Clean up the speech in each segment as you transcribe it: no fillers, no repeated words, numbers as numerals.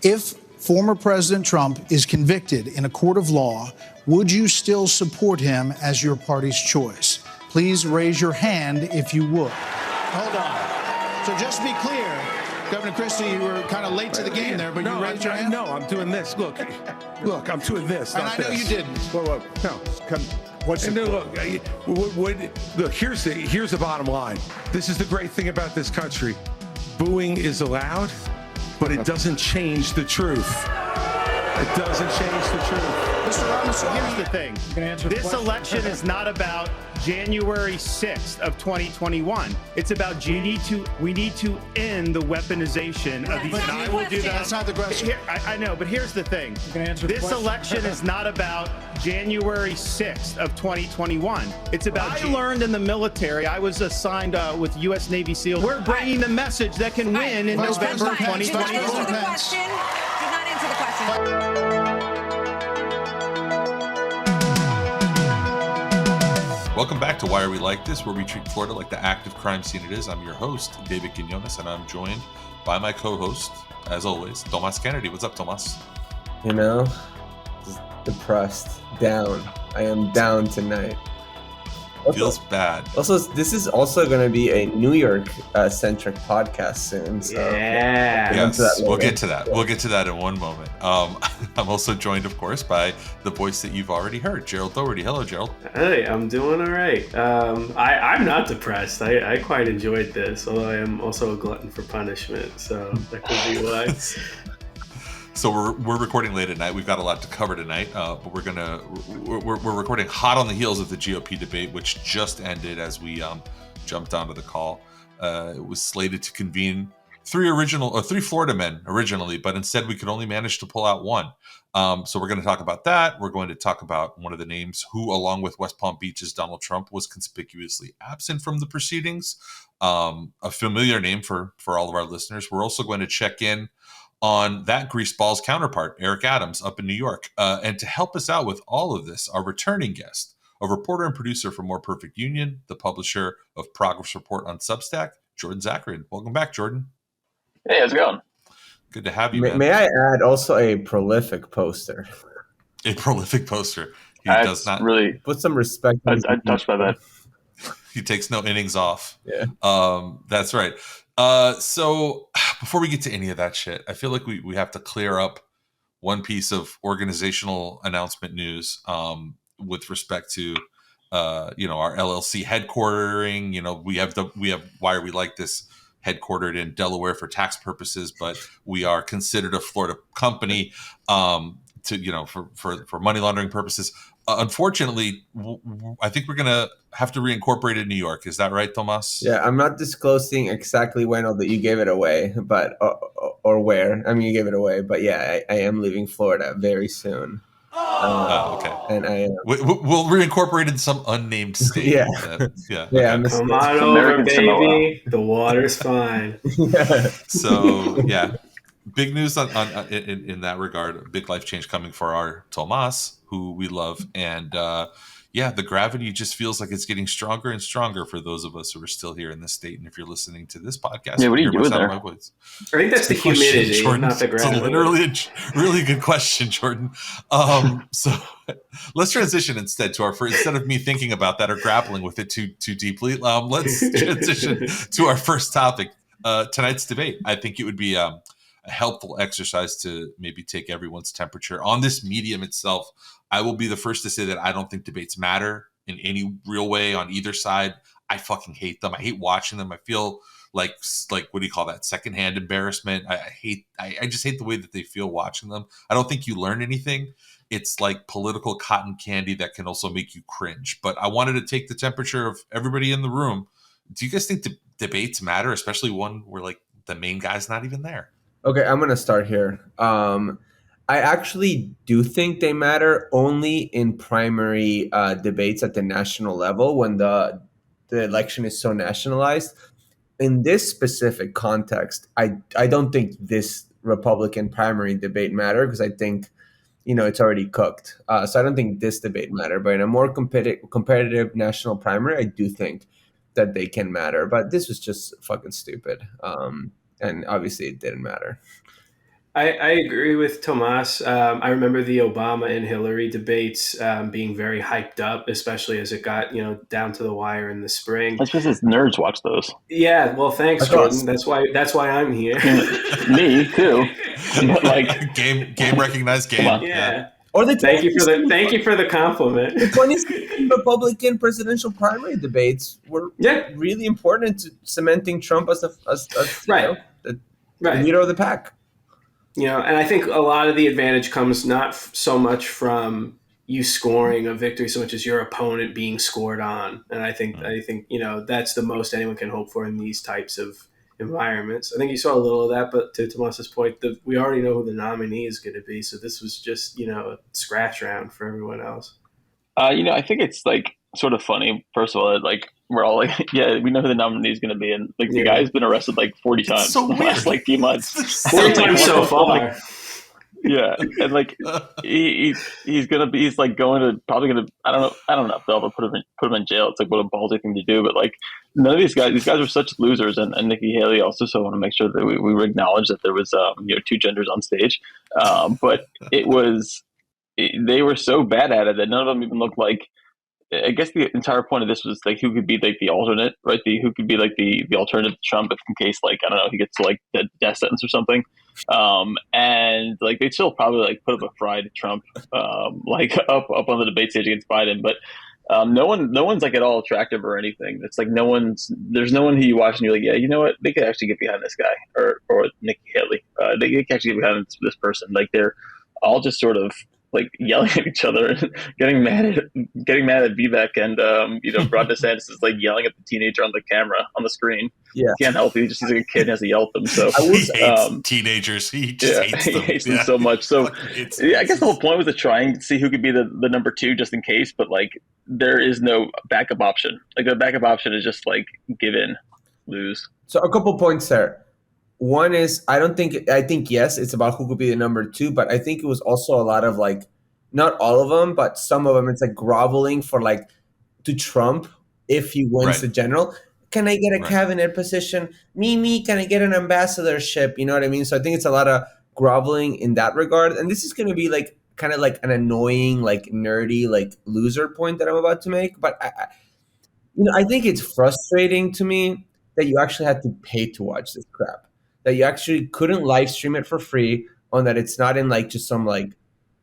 If former President Trump is convicted in a court of law, would you still support him as your party's choice? Please raise your hand if you would. Hold on. So just to be clear, Governor Christie, you were kind of late to the game there, but you raised your hand? No, I'm doing this. Look, I'm doing this. And I know you didn't. Whoa. No, come. What's no, look, here's the bottom line. This is the great thing about this country. Booing is allowed, but it doesn't change the truth. It doesn't change the truth. Mr. Robinson, here's the thing. This election is not about January 6th of 2021. It's about we need to end the weaponization of these. And I will do that. That's not the question. I know, but here's the thing. This election is not about January 6th of 2021. It's about I learned in the military. I was assigned with U.S. Navy SEAL. We're bringing the message that can win in November 2021. Do not answer the question. Do not answer the question. Welcome back to Why Are We Like This, where we treat Florida like the active crime scene it is. I'm your host, David Quinones, and I'm joined by my co-host, as always, Tomas Kennedy. What's up, Tomas? You know, just depressed, down. I am down tonight. Feels bad. Also, this is also going to be a New York-centric podcast soon. So yes, we'll get to that. We'll get to that in one moment. I'm also joined, of course, by the voice that you've already heard, Gerald Doherty. Hello, Gerald. Hey, I'm doing all right. I'm not depressed. I quite enjoyed this, although I am also a glutton for punishment, so that could be why. So we're recording late at night. We've got a lot to cover tonight, but we're recording hot on the heels of the GOP debate, which just ended as we jumped onto the call. It was slated to convene three Florida men originally, but instead we could only manage to pull out one. So we're going to talk about that. We're going to talk about one of the names who, along with West Palm Beach's Donald Trump, was conspicuously absent from the proceedings. A familiar name for all of our listeners. We're also going to check in on that greaseballs counterpart, Eric Adams, up in New York. And to help us out with all of this, our returning guest, a reporter and producer for More Perfect Union, the publisher of Progress Report on Substack, Jordan Zakarin. Welcome back, Jordan. Hey, how's it going? Good to have you, man. May I add also a prolific poster? A prolific poster. He That's does not really put some respect. I touched by that. He takes no innings off. Yeah. That's right. So before we get to any of that shit, I feel like we have to clear up one piece of organizational announcement news with respect to our LLC headquartering. We have Why Are We Like This headquartered in Delaware for tax purposes, but we are considered a Florida company for money laundering purposes. Unfortunately, I think we're going to have to reincorporate it in New York. Is that right, Tomas? Yeah, I'm not disclosing exactly when, although you gave it away, but or where. I mean, you gave it away, but yeah, I am leaving Florida very soon. Okay. And we'll reincorporate in some unnamed state. Yeah. Okay. Come on over, baby. The water's fine. So, yeah. Big news in that regard. A big life change coming for our Tomas, who we love. And the gravity just feels like it's getting stronger and stronger for those of us who are still here in this state. And if you're listening to this podcast, what are you doing there? I think that's the humidity, not the gravity. It's literally a really good question, Jordan. So let's transition instead instead of me thinking about that or grappling with it too deeply. Let's transition to our first topic, tonight's debate. I think it would be a helpful exercise to maybe take everyone's temperature on this medium itself. I will be the first to say that I don't think debates matter in any real way on either side. I fucking hate them. I hate watching them. I feel like what do you call that? Secondhand embarrassment. I just hate the way that they feel watching them. I don't think you learn anything. It's like political cotton candy that can also make you cringe. But I wanted to take the temperature of everybody in the room. Do you guys think debates matter, especially one where like the main guy's not even there? Okay, I'm going to start here. I actually do think they matter only in primary debates at the national level when the election is so nationalized. In this specific context, I don't think this Republican primary debate matter because I think, it's already cooked. So I don't think this debate matter. But in a more competitive national primary, I do think that they can matter. But this was just fucking stupid. And obviously it didn't matter. I agree with Tomas. I remember the Obama and Hillary debates being very hyped up, especially as it got down to the wire in the spring. That's because nerds watch those. Yeah, well, thanks, Jordan. That's why I'm here. Me too. But like game recognized game. Yeah. Or thank you for the compliment. The 2016 Republican presidential primary debates were really important to cementing Trump as right. The leader of the pack. And I think a lot of the advantage comes not so much from you scoring a victory so much as your opponent being scored on. And I think that's the most anyone can hope for in these types of environments. I think you saw a little of that, but to Tomas's point, we already know who the nominee is going to be. So this was just, a scratch round for everyone else. I think it's like sort of funny. First of all, like we're all like, yeah, we know who the nominee is going to be, and like the guy's been arrested like 40 times in the last like few months. 40 times so far. Yeah, and like he's like probably gonna I don't know if they'll ever put him in jail. It's like what a ballsy thing to do, but like none of these guys are such losers, and Nikki Haley also. So I want to make sure that we acknowledge that there was two genders on stage, but they were so bad at it that none of them even looked like. I guess the entire point of this was like who could be like the alternate, right? Who could be like the alternative to Trump if in case like I don't know he gets like the death sentence or something, and like they'd still probably like put up a fried Trump like up on the debate stage against Biden, but no one's like at all attractive or anything. It's like there's no one who you watch and you're like, yeah, you know what, they could actually get behind this guy or Nikki Haley. They could actually get behind this person. Like they're all just sort of like yelling at each other and getting mad at Vivek and Rod DeSantis is like yelling at the teenager on the camera on the screen. Yeah, he can't help it. He just sees like a kid and has to yell at them. So he hates teenagers. He just hates them. He hates them so much. So I guess the whole point was to try and see who could be the number two just in case. But like there is no backup option. Like the backup option is just like give in, lose. So a couple points there. One is I think yes, it's about who could be the number two, but I think it was also a lot of like, not all of them, but some of them, it's like groveling for like to Trump if he wins the general. Can I get a cabinet position? Me, can I get an ambassadorship? You know what I mean? So I think it's a lot of groveling in that regard. And this is going to be like kind of like an annoying, like nerdy, like loser point that I'm about to make. But I think it's frustrating to me that you actually had to pay to watch this crap. That you actually couldn't live stream it for free, on that it's not in like just some like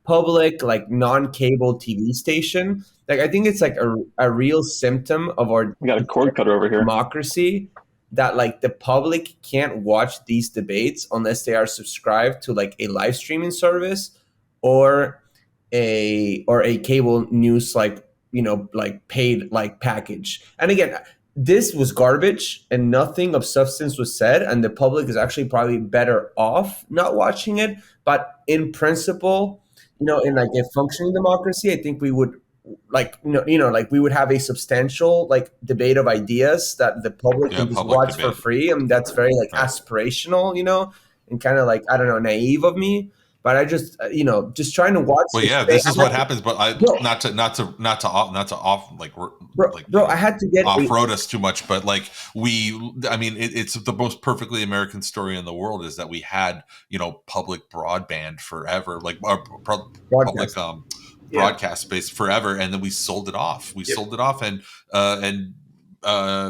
public like non-cable TV station. Like I think it's like a real symptom of our we got a cord cutter over here democracy that like the public can't watch these debates unless they are subscribed to like a live streaming service or a cable news like like paid like package. And again, this was garbage and nothing of substance was said, and the public is actually probably better off not watching it. But in principle, in like a functioning democracy, I think we would like, like we would have a substantial like debate of ideas that the public can just watch debate for free. And that's very like aspirational, and kind of like, I don't know, naive of me. But I just, just trying to watch. Well, yeah, this is what happens. But not to off like bro, I had to get off-road us too much. But like it's the most perfectly American story in the world is that we had public broadband forever, like public broadcast space forever, and then we sold it off. Sold it off and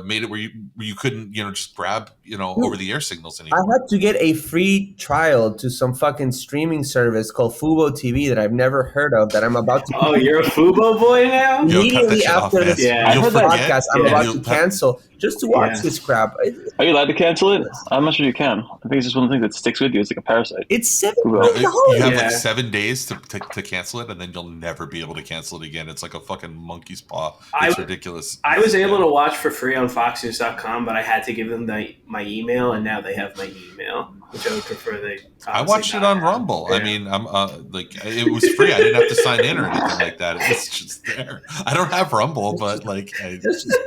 made it where you couldn't just grab over the air signals anymore. I had to get a free trial to some fucking streaming service called Fubo TV that I've never heard of, that I'm about to Oh, you're a Fubo boy now? Immediately after this podcast, I'm about to cancel just to watch this crap. Are you allowed to cancel it? I'm not sure you can. I think it's just one of the things that sticks with you. It's like a parasite. It's 7 days. You have like 7 days to cancel it, and then you'll never be able to cancel it again. It's like a fucking monkey's paw. It's ridiculous. I was able to watch for free on foxnews.com, but I had to give them my email, and now they have my email, which I would prefer I watched it on Rumble. Yeah. I mean, I'm like it was free. I didn't have to sign in or anything like that. It's just there. I don't have Rumble, but like it was just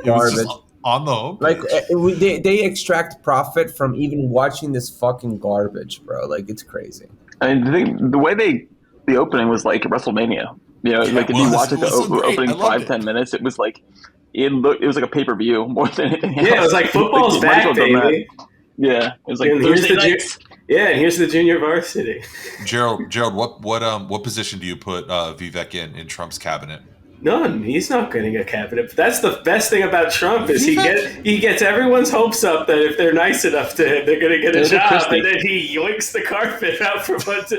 on the home page. Like they extract profit from even watching this fucking garbage, bro. Like it's crazy. I mean, the way the opening was like WrestleMania. Like if you watch it, the opening 5-10 minutes, it was like it was like a pay-per-view more than anything else. Yeah, it was like football's back, baby. Yeah, it was like Thursday nights. Yeah, and here's the junior varsity. Gerald, what position do you put Vivek in Trump's cabinet? None. He's not getting a cabinet. But that's the best thing about Trump is he gets everyone's hopes up that if they're nice enough to him, they're going to get a job, and then he yoinks the carpet out from under.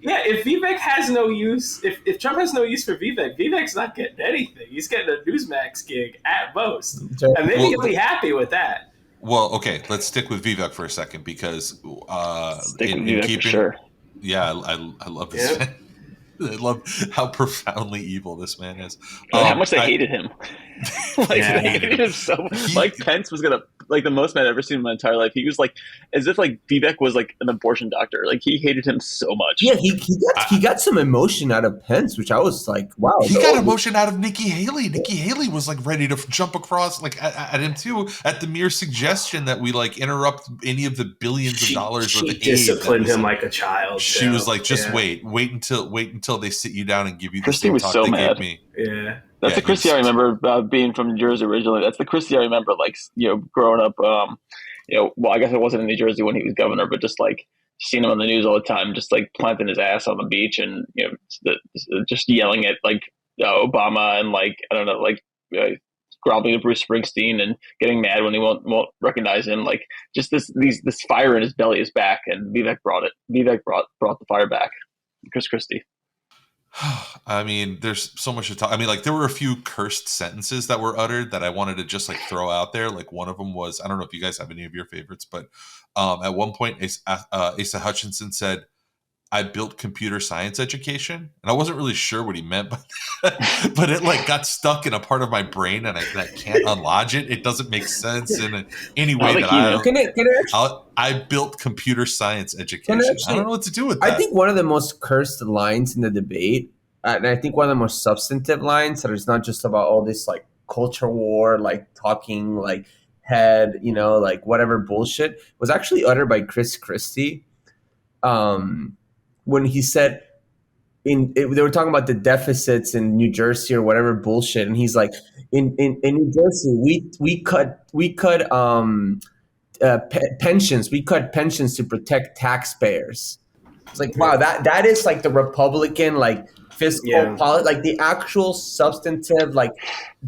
If Vivek has no use, if Trump has no use for Vivek, Vivek's not getting anything. He's getting a Newsmax gig at most, and maybe he'll be happy with that. Well, okay, let's stick with Vivek for a second because sure. Yeah, I love this man. I love how profoundly evil this man is. How much they hated him. They hated him so much. Mike Pence was gonna the most man I've ever seen in my entire life. He was as if Vivek was an abortion doctor. He hated him so much. Yeah, he got some emotion out of Pence, which I was like, wow. He got emotion out of Nikki Haley. Nikki Haley was ready to jump across at him too at the mere suggestion that we interrupt any of the billions of dollars of aid. She disciplined him like a child. She was wait until they sit you down and give you the Christie same was talk so they mad. gave me. Yeah. That's the Christie I remember being from New Jersey originally. That's the Christie I remember, growing up. Well, I guess I wasn't in New Jersey when he was governor, but just seeing him on the news all the time, just planting his ass on the beach and just yelling at Obama and I don't know, groveling to Bruce Springsteen and getting mad when he won't recognize him. Just this fire in his belly is back, and Vivek brought it. Vivek brought the fire back. Chris Christie. I mean, there's so much to talk. I mean, there were a few cursed sentences that were uttered that I wanted to just throw out there. One of them was, I don't know if you guys have any of your favorites, but at one point, Asa Hutchinson said, "I built computer science education," and I wasn't really sure what he meant, but it got stuck in a part of my brain, and I can't unlodge it. It doesn't make sense in any way I built computer science education. I don't know what to do with that. I think one of the most cursed lines in the debate, and I think one of the most substantive lines that is not just about all this culture war, talking head, whatever bullshit, was actually uttered by Chris Christie. When he said, they were talking about the deficits in New Jersey or whatever bullshit, and he's like, in New Jersey, we cut pensions, we cut pensions to protect taxpayers. It's wow, that is the Republican fiscal policy, the actual substantive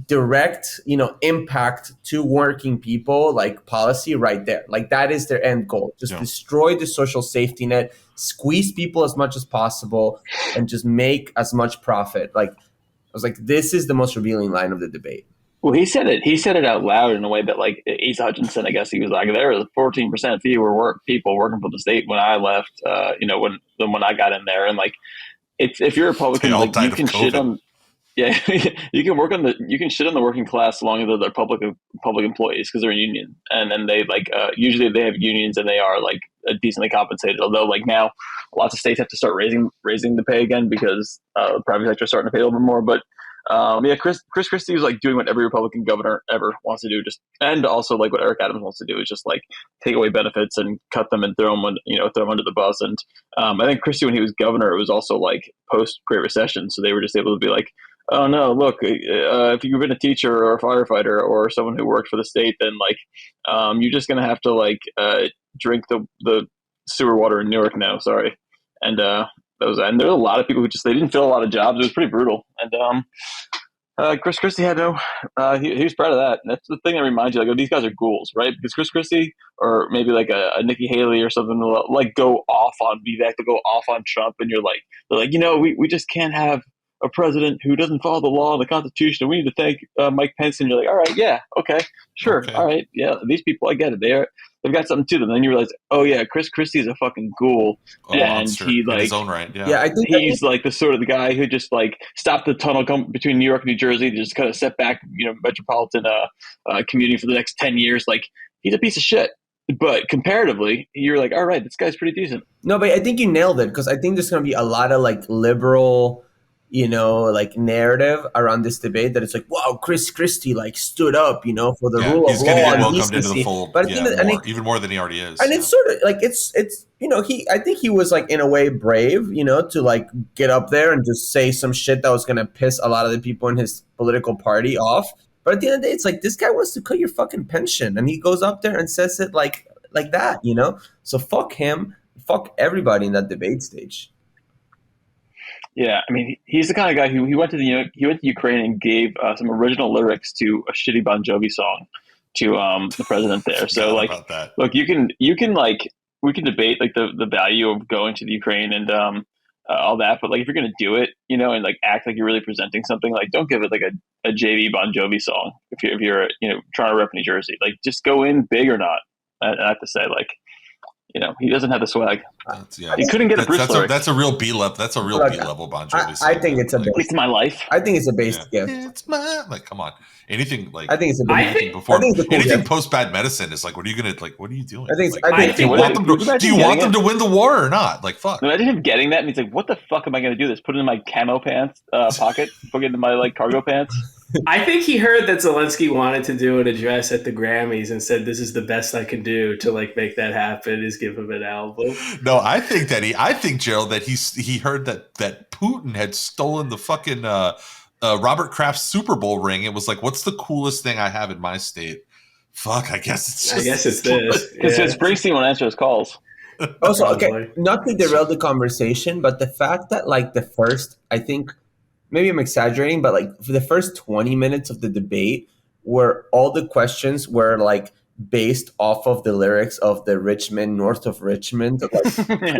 direct impact to working people policy right there. That is their end goal. Just destroy the social safety net, squeeze people as much as possible, and just make as much profit. I was this is the most revealing line of the debate. Well, he said it out loud in a way that Asa Hutchinson, I guess he was there was 14% fewer people working for the state when I left, when I got in there. And if you're a Republican, you can shit on, you can shit on the working class so long as they're public employees because they're a union. And then they usually they have unions and they are decently compensated. Although now lots of states have to start raising the pay again because the private sector is starting to pay a little bit more. But Chris Christie was doing what every Republican governor ever wants to do, and also what Eric Adams wants to do is just take away benefits and cut them and throw them under the bus. And I think Christie, when he was governor, it was also post Great Recession, so they were just able to be oh no, look, if you've been a teacher or a firefighter or someone who worked for the state, then you're just gonna have to drink the sewer water in Newark now. Sorry, and and there were a lot of people who they didn't fill a lot of jobs. It was pretty brutal. And Chris Christie had he was proud of that. And that's the thing that reminds you, these guys are ghouls, right? Because Chris Christie or maybe a Nikki Haley or something go off on Vivek, to go off on Trump, and they're we just can't have a president who doesn't follow the law and the Constitution. We need to thank Mike Pence. And you're all right, yeah, okay, sure, okay. All right, yeah, these people, I get it. They've got something to them. Then you realize, oh yeah, Chris Christie is a fucking ghoul, and he in his own right. Yeah, I think he's the sort of the guy who just stopped the tunnel between New York and New Jersey, just kind of set back, metropolitan commuting for the next 10 years. He's a piece of shit. But comparatively, you're all right, this guy's pretty decent. No, but I think you nailed it, because I think there's going to be a lot of liberal narrative around this debate that it's wow, Chris Christie stood up, for the rule of law. He's going to get welcomed into the fold, but even more than he already is. And it's sort of it's I think he was in a way brave, to get up there and just say some shit that was going to piss a lot of the people in his political party off. But at the end of the day, it's this guy wants to cut your fucking pension, and he goes up there and says it like that, you know? So fuck him, fuck everybody in that debate stage. Yeah, I mean, he's the kind of guy who he went to Ukraine and gave some original lyrics to a shitty Bon Jovi song to the president there. So like, look, you can like, we can debate like the value of going to the Ukraine and all that, but like if you're gonna do it, you know, and like act like you're really presenting something, like don't give it like a JV Bon Jovi song if you're you know trying to rep New Jersey. Like just go in big or not. I have to say, like, you know, he doesn't have the swag. He couldn't get a Bruce lyric. That's a real B level. That's a real B level Bon Jovi song. I think it's it's my life. I think it's a base gift. It's my like. Come on, anything like I think it's a anything before anything post Bad Medicine is like. What are you gonna like? What are you doing? I think. Like, do you want them to win the war or not? Like fuck. Imagine him getting that and he's like, "What the fuck am I gonna do? This? Put it in my camo pants pocket? Put it into my like cargo pants?" I think he heard that Zelensky wanted to do an address at the Grammys and said, "This is the best I can do to like make that happen. Is give him an album." No, I think Gerald that he heard that Putin had stolen the fucking Robert Kraft's Super Bowl ring. It was like, what's the coolest thing I have in my state? Fuck, I guess it's this. Because Springsteen won't answer his calls. Also, okay, not to derail the conversation, but the fact that like the first, I think. Maybe I'm exaggerating, but like for the first 20 minutes of the debate where all the questions were like based off of the lyrics of the Richmond, north of Richmond. Like,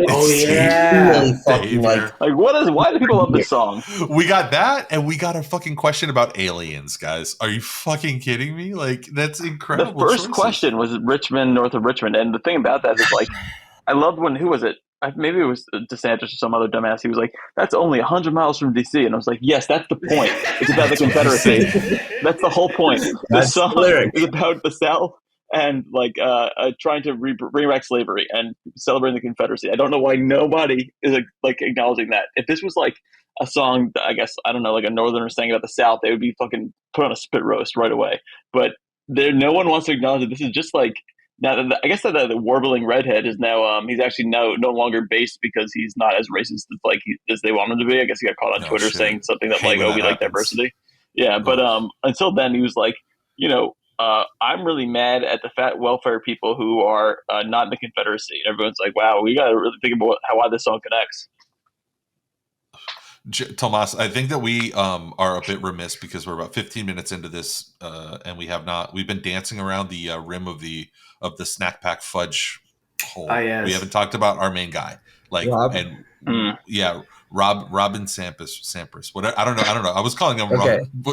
oh yeah. Really fucking why do people love this song? We got that and we got a fucking question about aliens, guys. Are you fucking kidding me? Like that's incredible. The first question was Richmond, north of Richmond. And the thing about that is like, I loved when, who was it? Maybe it was DeSantis or some other dumbass. He was like, "That's only 100 miles from D.C." And I was like, "Yes, that's the point. It's about the Confederacy. That's the whole point. The song is about the South and like trying to bring back slavery and celebrating the Confederacy." I don't know why nobody is like acknowledging that. If this was like a song, I guess I don't know, like a Northerner saying about the South, they would be fucking put on a spit roast right away. But no one wants to acknowledge that this is just like. Now, I guess that the warbling redhead is now he's actually no longer based because he's not as racist as they want him to be. I guess he got caught on Twitter saying something that like, "Oh, we like diversity." Yeah, but until then, he was like, you know, I'm really mad at the fat welfare people who are not in the Confederacy. And everyone's like, wow, we got to really think about why this song connects. Tomas, I think that we are a bit remiss because we're about 15 minutes into this, and we've been dancing around the rim of the snack pack fudge hole. Yes. We haven't talked about our main guy, like Rob. Robin Sampras. What I don't know. I was calling him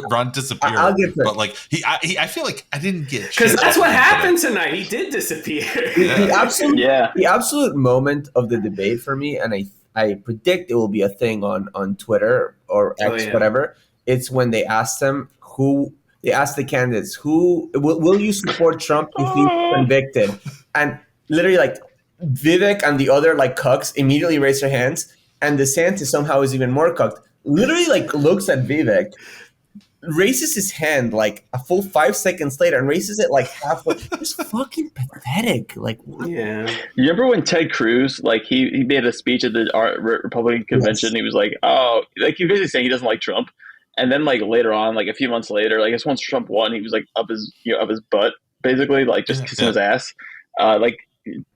Ron Disappear, but like I feel like I didn't get because that's what happened tonight. He did disappear. The absolute moment of the debate for me, and I predict it will be a thing on Twitter or X, whatever. It's when they asked them they asked the candidates, who will you support Trump if he's convicted? And literally like Vivek and the other like cucks immediately raise their hands, and DeSantis somehow is even more cucked. Literally like looks at Vivek, raises his hand like a full 5 seconds later and raises it like halfway. It's fucking pathetic. Like, yeah. You remember when Ted Cruz, like he made a speech at the Republican convention? Yes. He was like, "Oh," like he was basically saying he doesn't like Trump. And then like later on, like a few months later, like I guess once Trump won, he was like up his butt, basically, like just kissing his ass. Like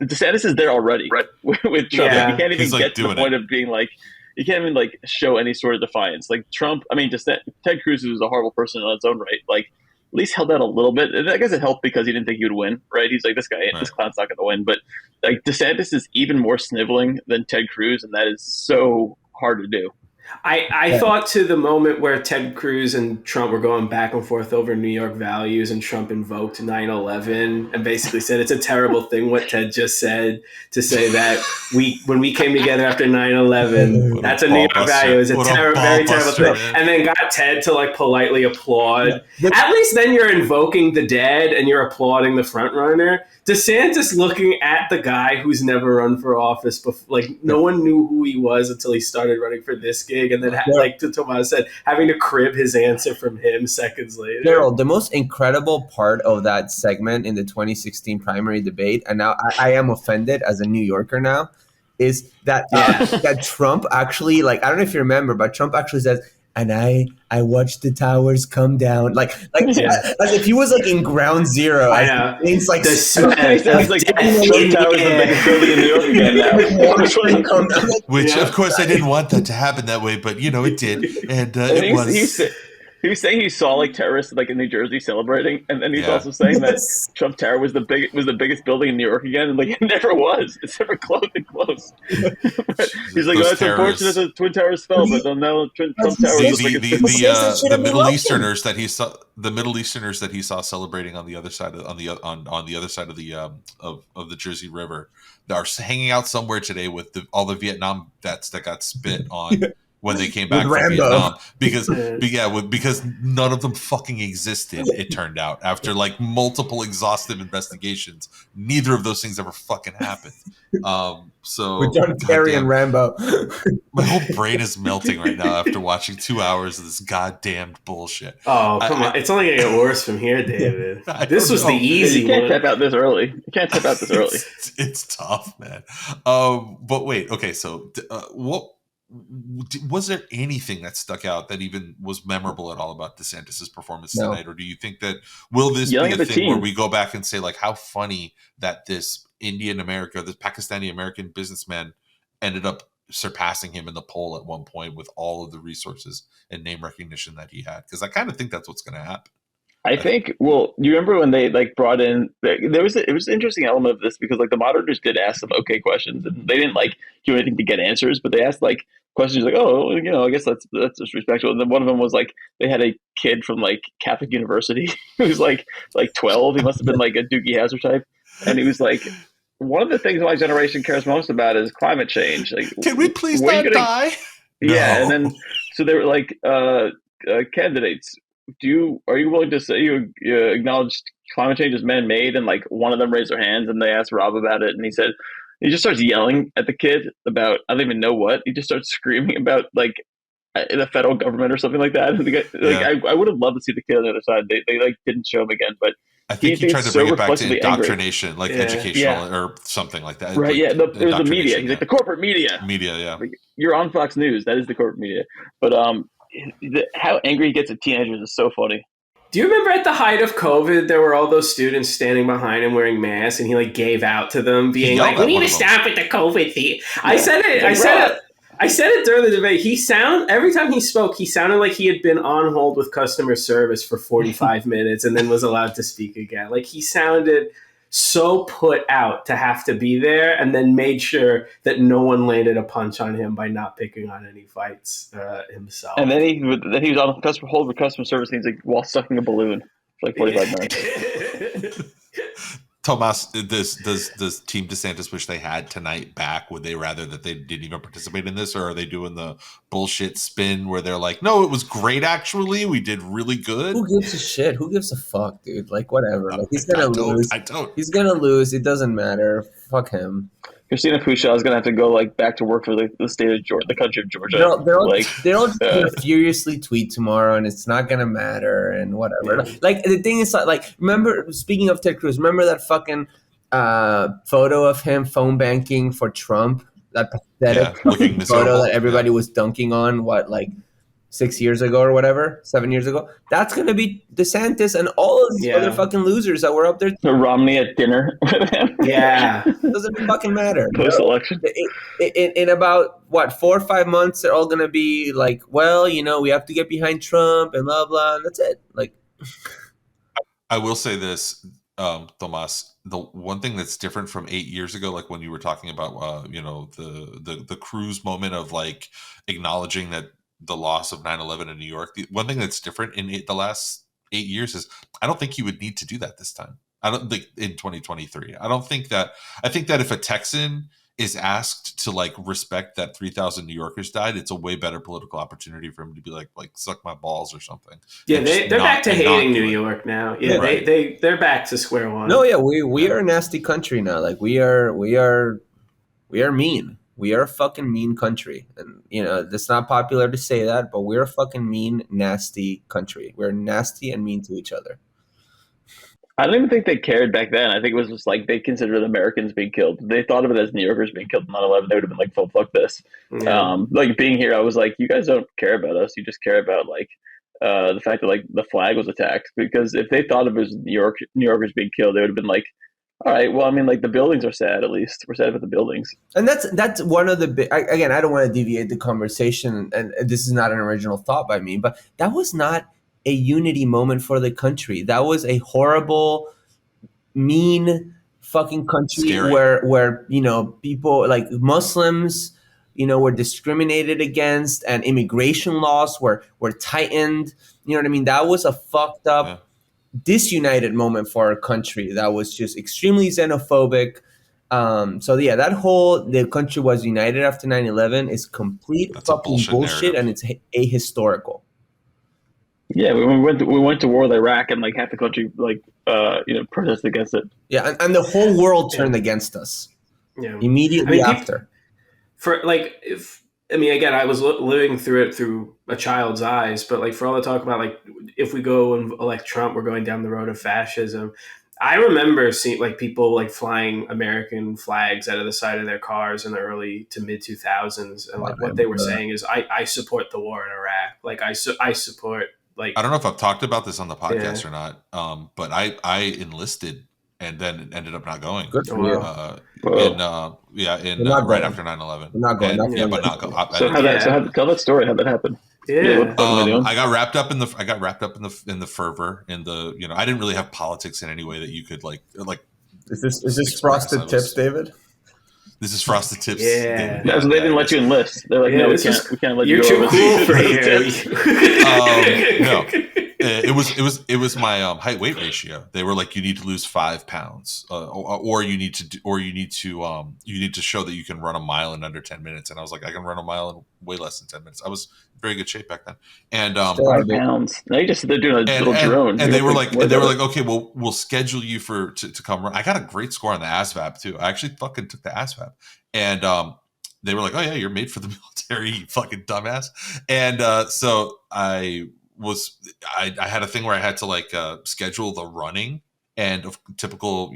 DeSantis is there already with Trump. Yeah. Like, you can't even like get to the point of being like. You can't even like show any sort of defiance. Like Trump, I mean, just Ted Cruz was a horrible person in its own right. Like at least held out a little bit. And I guess it helped because he didn't think he would win, right? He's like, this clown's not going to win. But like DeSantis is even more sniveling than Ted Cruz, and that is so hard to do. I thought to the moment where Ted Cruz and Trump were going back and forth over New York values, and Trump invoked 9/11 and basically said it's a terrible thing what Ted just said, to say that when we came together after 9/11, that's a New York value. It's a very terrible thing. And then got Ted to like politely applaud. Yeah. At least then you're invoking the dead and you're applauding the front runner. DeSantis looking at the guy who's never run for office before, like no one knew who he was until he started running for this gig, and then like Tomas said, having to crib his answer from him seconds later. Daryl, the most incredible part of that segment in the 2016 primary debate, and now I am offended as a New Yorker now, is that that Trump actually, like, I don't know if you remember, but Trump actually says, and I watched the towers come down, like as if he was like in ground zero. I know. It's like The smell. He's like Trump Tower is the biggest building in New York again now. Which, of course, I didn't want that to happen that way, but it did, and it was. He was saying he saw like terrorists like in New Jersey celebrating, and then he's also saying that Trump Tower was the biggest building in New York again, and like it never was. It's never close. He's like, it's unfortunate that Twin Towers fell, but now Trump Tower was the biggest. The Middle Easterners that he saw celebrating on the other side of the other side of the Jersey River are hanging out somewhere today with all the Vietnam vets that got spit on. When they came back from Vietnam, because none of them fucking existed. It turned out after like multiple exhaustive investigations, neither of those things ever fucking happened. So with John Kerry and Rambo, my whole brain is melting right now after watching 2 hours of this goddamned bullshit. Oh, come on! It's only gonna get worse from here, David. This was the easy one. You can't tap out this early. It's tough, man. But wait, okay. So what? Was there anything that stuck out that even was memorable at all about DeSantis' performance tonight? Or do you think that will this be a thing where we go back and say like how funny that this Pakistani American businessman ended up surpassing him in the poll at one point with all of the resources and name recognition that he had? Because I kind of think that's what's going to happen. I think. Well, you remember when they like brought in? It was an interesting element of this because like the moderators did ask some okay questions, and they didn't like do anything to get answers, but they asked like questions like, oh, I guess that's disrespectful. And then one of them was like they had a kid from like Catholic University who was like 12. He must have been like a Doogie Howser type, and he was like, one of the things my generation cares most about is climate change. Like, can we please not die? Yeah, no. And then so they were like candidates. Are you willing to say you acknowledge climate change is man-made? And like one of them raised their hands and they asked Rob about it, and he just starts yelling at the kid about I don't even know what. He just starts screaming about like the federal government or something like that. I would have loved to see the kid on the other side. They like didn't show him again, but I think he tried to bring it back to indoctrination, like educational or something like that. Right? Like, yeah, it was the media. He's like the corporate media. Yeah. Like, you're on Fox News. That is the corporate media. But how angry he gets at teenagers is so funny. Do you remember at the height of COVID, there were all those students standing behind him wearing masks, and he like gave out to them, being like, "We need to stop with the COVID thing." Yeah. I said it during the debate. Every time he spoke, he sounded like he had been on hold with customer service for 45 minutes and then was allowed to speak again. Like he sounded so put out to have to be there, and then made sure that no one landed a punch on him by not picking on any fights himself. And then he was on hold with customer service, and he's like while sucking a balloon for like 45 minutes. Tomas, does Team DeSantis wish they had tonight back? Would they rather that they didn't even participate in this, or are they doing the bullshit spin where they're like, no, it was great actually, we did really good? Who gives a shit? Who gives a fuck, dude? Like whatever. Like he's gonna lose. I don't. He's gonna lose. It doesn't matter. Fuck him. Christina Pushaw is gonna have to go like back to work for the state of Georgia, the country of Georgia. They'll furiously tweet tomorrow, and it's not gonna matter, and whatever. Like the thing is, like remember, speaking of Ted Cruz, remember that fucking photo of him phone banking for Trump? That pathetic photo that everybody was dunking on. What, like 6 years ago or whatever, 7 years ago? That's gonna be DeSantis and all of these other fucking losers that were up there. The Romney at dinner with him. Yeah, doesn't fucking matter. Post-election, in about 4 or 5 months, they're all gonna be like, well, we have to get behind Trump and blah blah. And that's it. Like, I will say this, Tomas. The one thing that's different from 8 years ago, like when you were talking about, the Cruz moment of like acknowledging that the loss of 9/11 in New York. The one thing that's different in the last 8 years is I don't think you would need to do that this time. I don't think in 2023. I think that if a Texan is asked to like respect that 3,000 New Yorkers died, it's a way better political opportunity for him to be like suck my balls or something. Yeah, they're back to hating New York now. Yeah, right. they're back to square one. No, yeah, we are a nasty country now. Like we are mean. We are a fucking mean country. And, it's not popular to say that, but we're a fucking mean, nasty country. We're nasty and mean to each other. I don't even think they cared back then. I think it was just like they considered Americans being killed. They thought of it as New Yorkers being killed in 9/11. They would have been like, fuck this. Yeah. Like being here, I was like, you guys don't care about us. You just care about like the fact that like the flag was attacked. Because if they thought of it as New Yorkers being killed, they would have been like, all right, well, I mean, like the buildings are sad. At least we're sad about the buildings. And that's one of the again, I don't want to deviate the conversation, and this is not an original thought by me, but that was not a unity moment for the country. That was a horrible, mean fucking country. Scary. where people like Muslims were discriminated against, and immigration laws were tightened. You know what I mean? That was a fucked up, disunited moment for our country. That was just extremely xenophobic. So yeah, the country was united after 9/11 is complete fucking bullshit, and it's ahistorical. Yeah, we went to war with Iraq, and like half the country like protested against it. Yeah, and the whole world turned against us. Yeah. Immediately after. Again, I was living through it through a child's eyes, but like for all the talk about like if we go and elect Trump, we're going down the road of fascism. I remember seeing like people like flying American flags out of the side of their cars in the early to mid 2000s, and like what they were saying is, I support the war in Iraq. Like I support. Like, I don't know if I've talked about this on the podcast or not, but I enlisted and then ended up not going. Good for you. Right after 9/11. Not going. But not go. Tell that story. How that happened. Yeah. I got wrapped up in the fervor, in the I didn't really have politics in any way that you could like. Is this frosted tips, David? This is frosted tips. Yeah. So they didn't let you enlist. They're like, no, we can't let you go. You're too cool for here. No, it was my height weight ratio. They were like, you need to lose 5 pounds, or you need to show that you can run a mile in under 10 minutes. And I was like, I can run a mile in way less than 10 minutes. I was in very good shape back then. And 5 pounds. Now they're doing a little drone. And they were like, okay, well, we'll schedule you to come run. I got a great score on the ASVAB too. I actually fucking took the ASVAB, and they were like, oh yeah, you're made for the military, you fucking dumbass. And so I had a thing where I had to like schedule the running, and of typical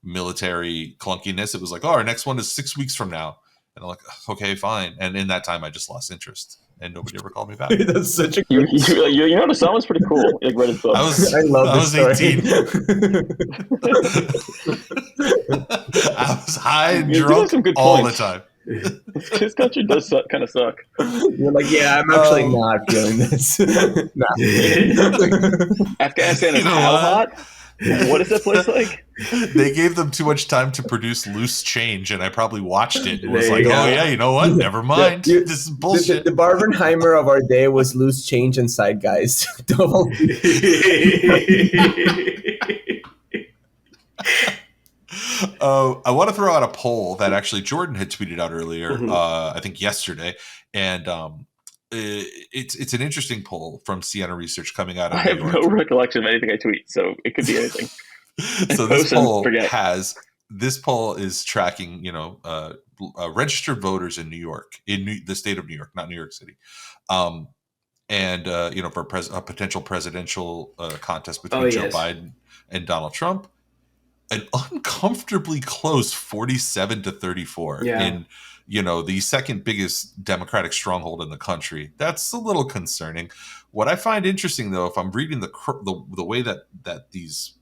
military clunkiness, it was like, oh, our next one is 6 weeks from now, and I'm like, okay, fine. And in that time I just lost interest, and nobody ever called me back. That's such a the song was pretty cool. Like, read his book. I was 18. I was high and drunk all the time. This country does kind of suck. You're like, yeah, I'm actually not feeling this. Afghanistan is how hot? What is that place like? They gave them too much time to produce loose change, and I probably watched it and was like, oh yeah, you know what? Never mind. This is bullshit. The Barbenheimer of our day was loose change and side guys. I want to throw out a poll that actually Jordan had tweeted out earlier, I think yesterday, and it's an interesting poll from Siena Research coming out of I have New York. no recollection of anything I tweet, so it could be anything. So this poll is tracking, registered voters in New York, the state of New York, not New York City, and for a potential presidential contest between Joe Biden and Donald Trump. An uncomfortably close 47-34 in the second biggest Democratic stronghold in the country. That's a little concerning. What I find interesting, though, if I'm reading the way that these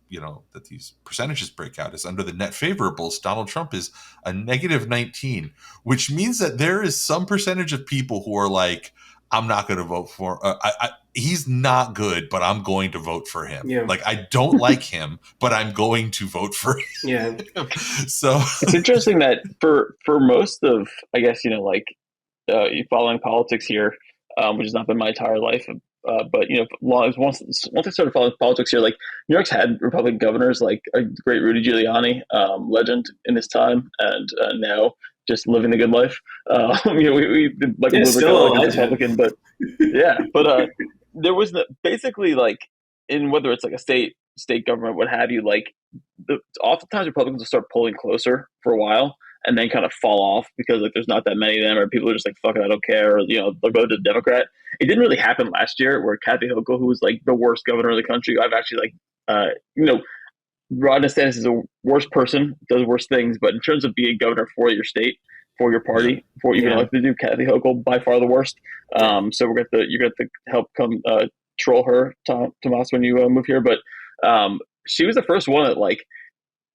percentages break out, is under the net favorables, Donald Trump is a -19, which means that there is some percentage of people who are like, I'm not going to vote for. He's not good, but I'm going to vote for him. Yeah. Like, I don't like him, but I'm going to vote for him. Yeah. So it's interesting that for most of, I guess, following politics here, which has not been my entire life, but once I started following politics here, like New York's had Republican governors, like a great Rudy Giuliani, legend in his time, and now just living the good life. We Michael Bloomberg is Republican, but there was basically like in whether it's like a state government, what have you, like oftentimes Republicans will start pulling closer for a while and then kind of fall off because like there's not that many of them, or people are just like, fuck it, I don't care, or they'll go to the Democrat. It didn't really happen last year where Kathy Hochul, who was like the worst governor of the country, I've actually Ron DeSantis is a worse person, does worse things, but in terms of being governor for your state, for your party, for even elected to do, Kathy Hochul, by far the worst. So you're going to help come troll her, Tomas, when you move here. But she was the first one that like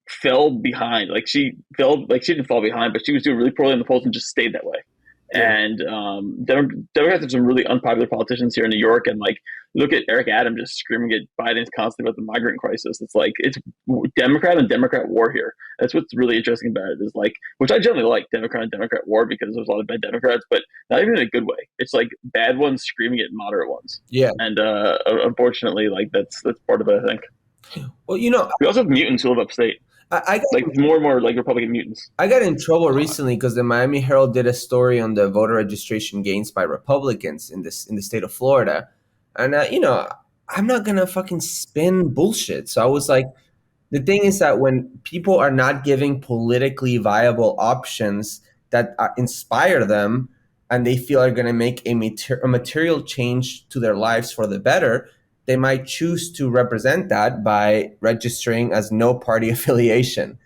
fell behind. Like she didn't fall behind, but she was doing really poorly in the polls and just stayed that way. And Democrats have some really unpopular politicians here in New York, and like look at Eric Adams just screaming at Biden constantly about the migrant crisis. It's like it's Democrat and Democrat war here. That's what's really interesting about it. Is like, which I generally like Democrat and Democrat war because there's a lot of bad Democrats, but not even in a good way. It's like bad ones screaming at moderate ones. Yeah, and unfortunately, like that's part of it. I think. Well, you know, we also have mutants who live upstate. I got like more and more like Republican mutants. I got in trouble recently because the Miami Herald did a story on the voter registration gains by Republicans in the state of Florida, and you know, I'm not gonna fucking spin bullshit. So I was like, the thing is that when people are not giving politically viable options that inspire them, and they feel are gonna make a material change to their lives for the better, they might choose to represent that by registering as no party affiliation.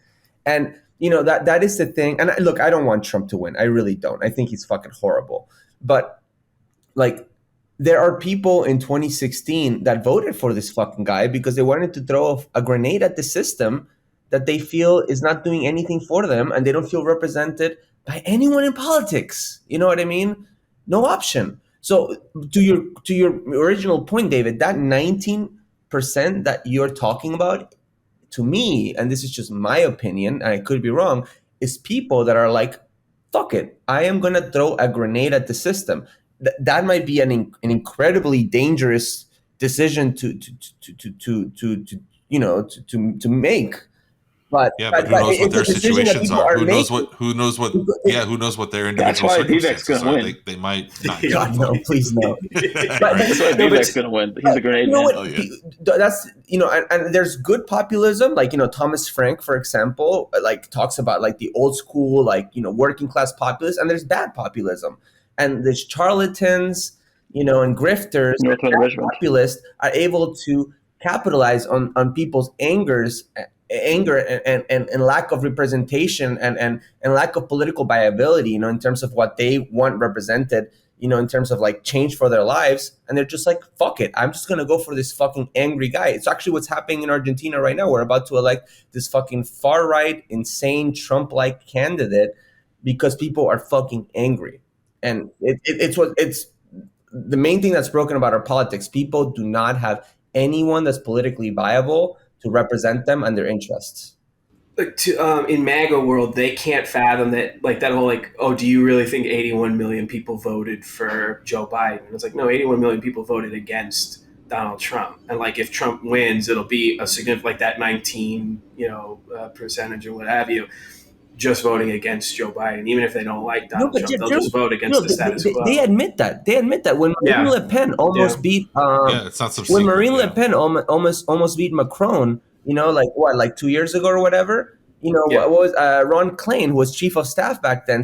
And, you know, that is the thing. And look, I don't want Trump to win. I really don't. I think he's fucking horrible. But, like, there are people in 2016 that voted for this fucking guy because they wanted to throw a grenade at the system that they feel is not doing anything for them, and they don't feel represented by anyone in politics. You know what I mean? No option. So to your original point, David, that 19% that you're talking about, to me, and this is just my opinion, and I could be wrong, is people that are like, fuck it, I am going to throw a grenade at the system. That might be an incredibly dangerous decision to make. But who knows what their situations are? Who knows what their individual circumstances are? They might not. God, no, please no. That's why Vivek's going to win. He's a grenade man. That's, you know, and there's good populism, like, you know, Thomas Frank, for example, like talks about like the old school, like, you know, working class populists, and there's bad populism, and there's charlatans, you know, and grifters. Populists are able to capitalize on people's anger and lack of representation and lack of political viability, you know, in terms of what they want represented, you know, in terms of like change for their lives. And they're just like, fuck it, I'm just going to go for this fucking angry guy. It's actually what's happening in Argentina right now. We're about to elect this fucking far right, insane Trump-like candidate because people are fucking angry. And it's the main thing that's broken about our politics. People do not have anyone that's politically viable to represent them and their interests. Like in MAGA world, they can't fathom that, like that whole like, oh, do you really think 81 million people voted for Joe Biden? And it's like, no, 81 million people voted against Donald Trump. And like, if Trump wins, it'll be a significant, like that 19, percentage or what have you, just voting against Joe Biden, even if they don't like Donald Trump, they'll just vote against the status quo. They admit that. When Marine Le Pen almost beat, it's not when Marine Le Pen almost beat Macron, you know, like 2 years ago or whatever. You know, what was Ron Klain, who was chief of staff back then,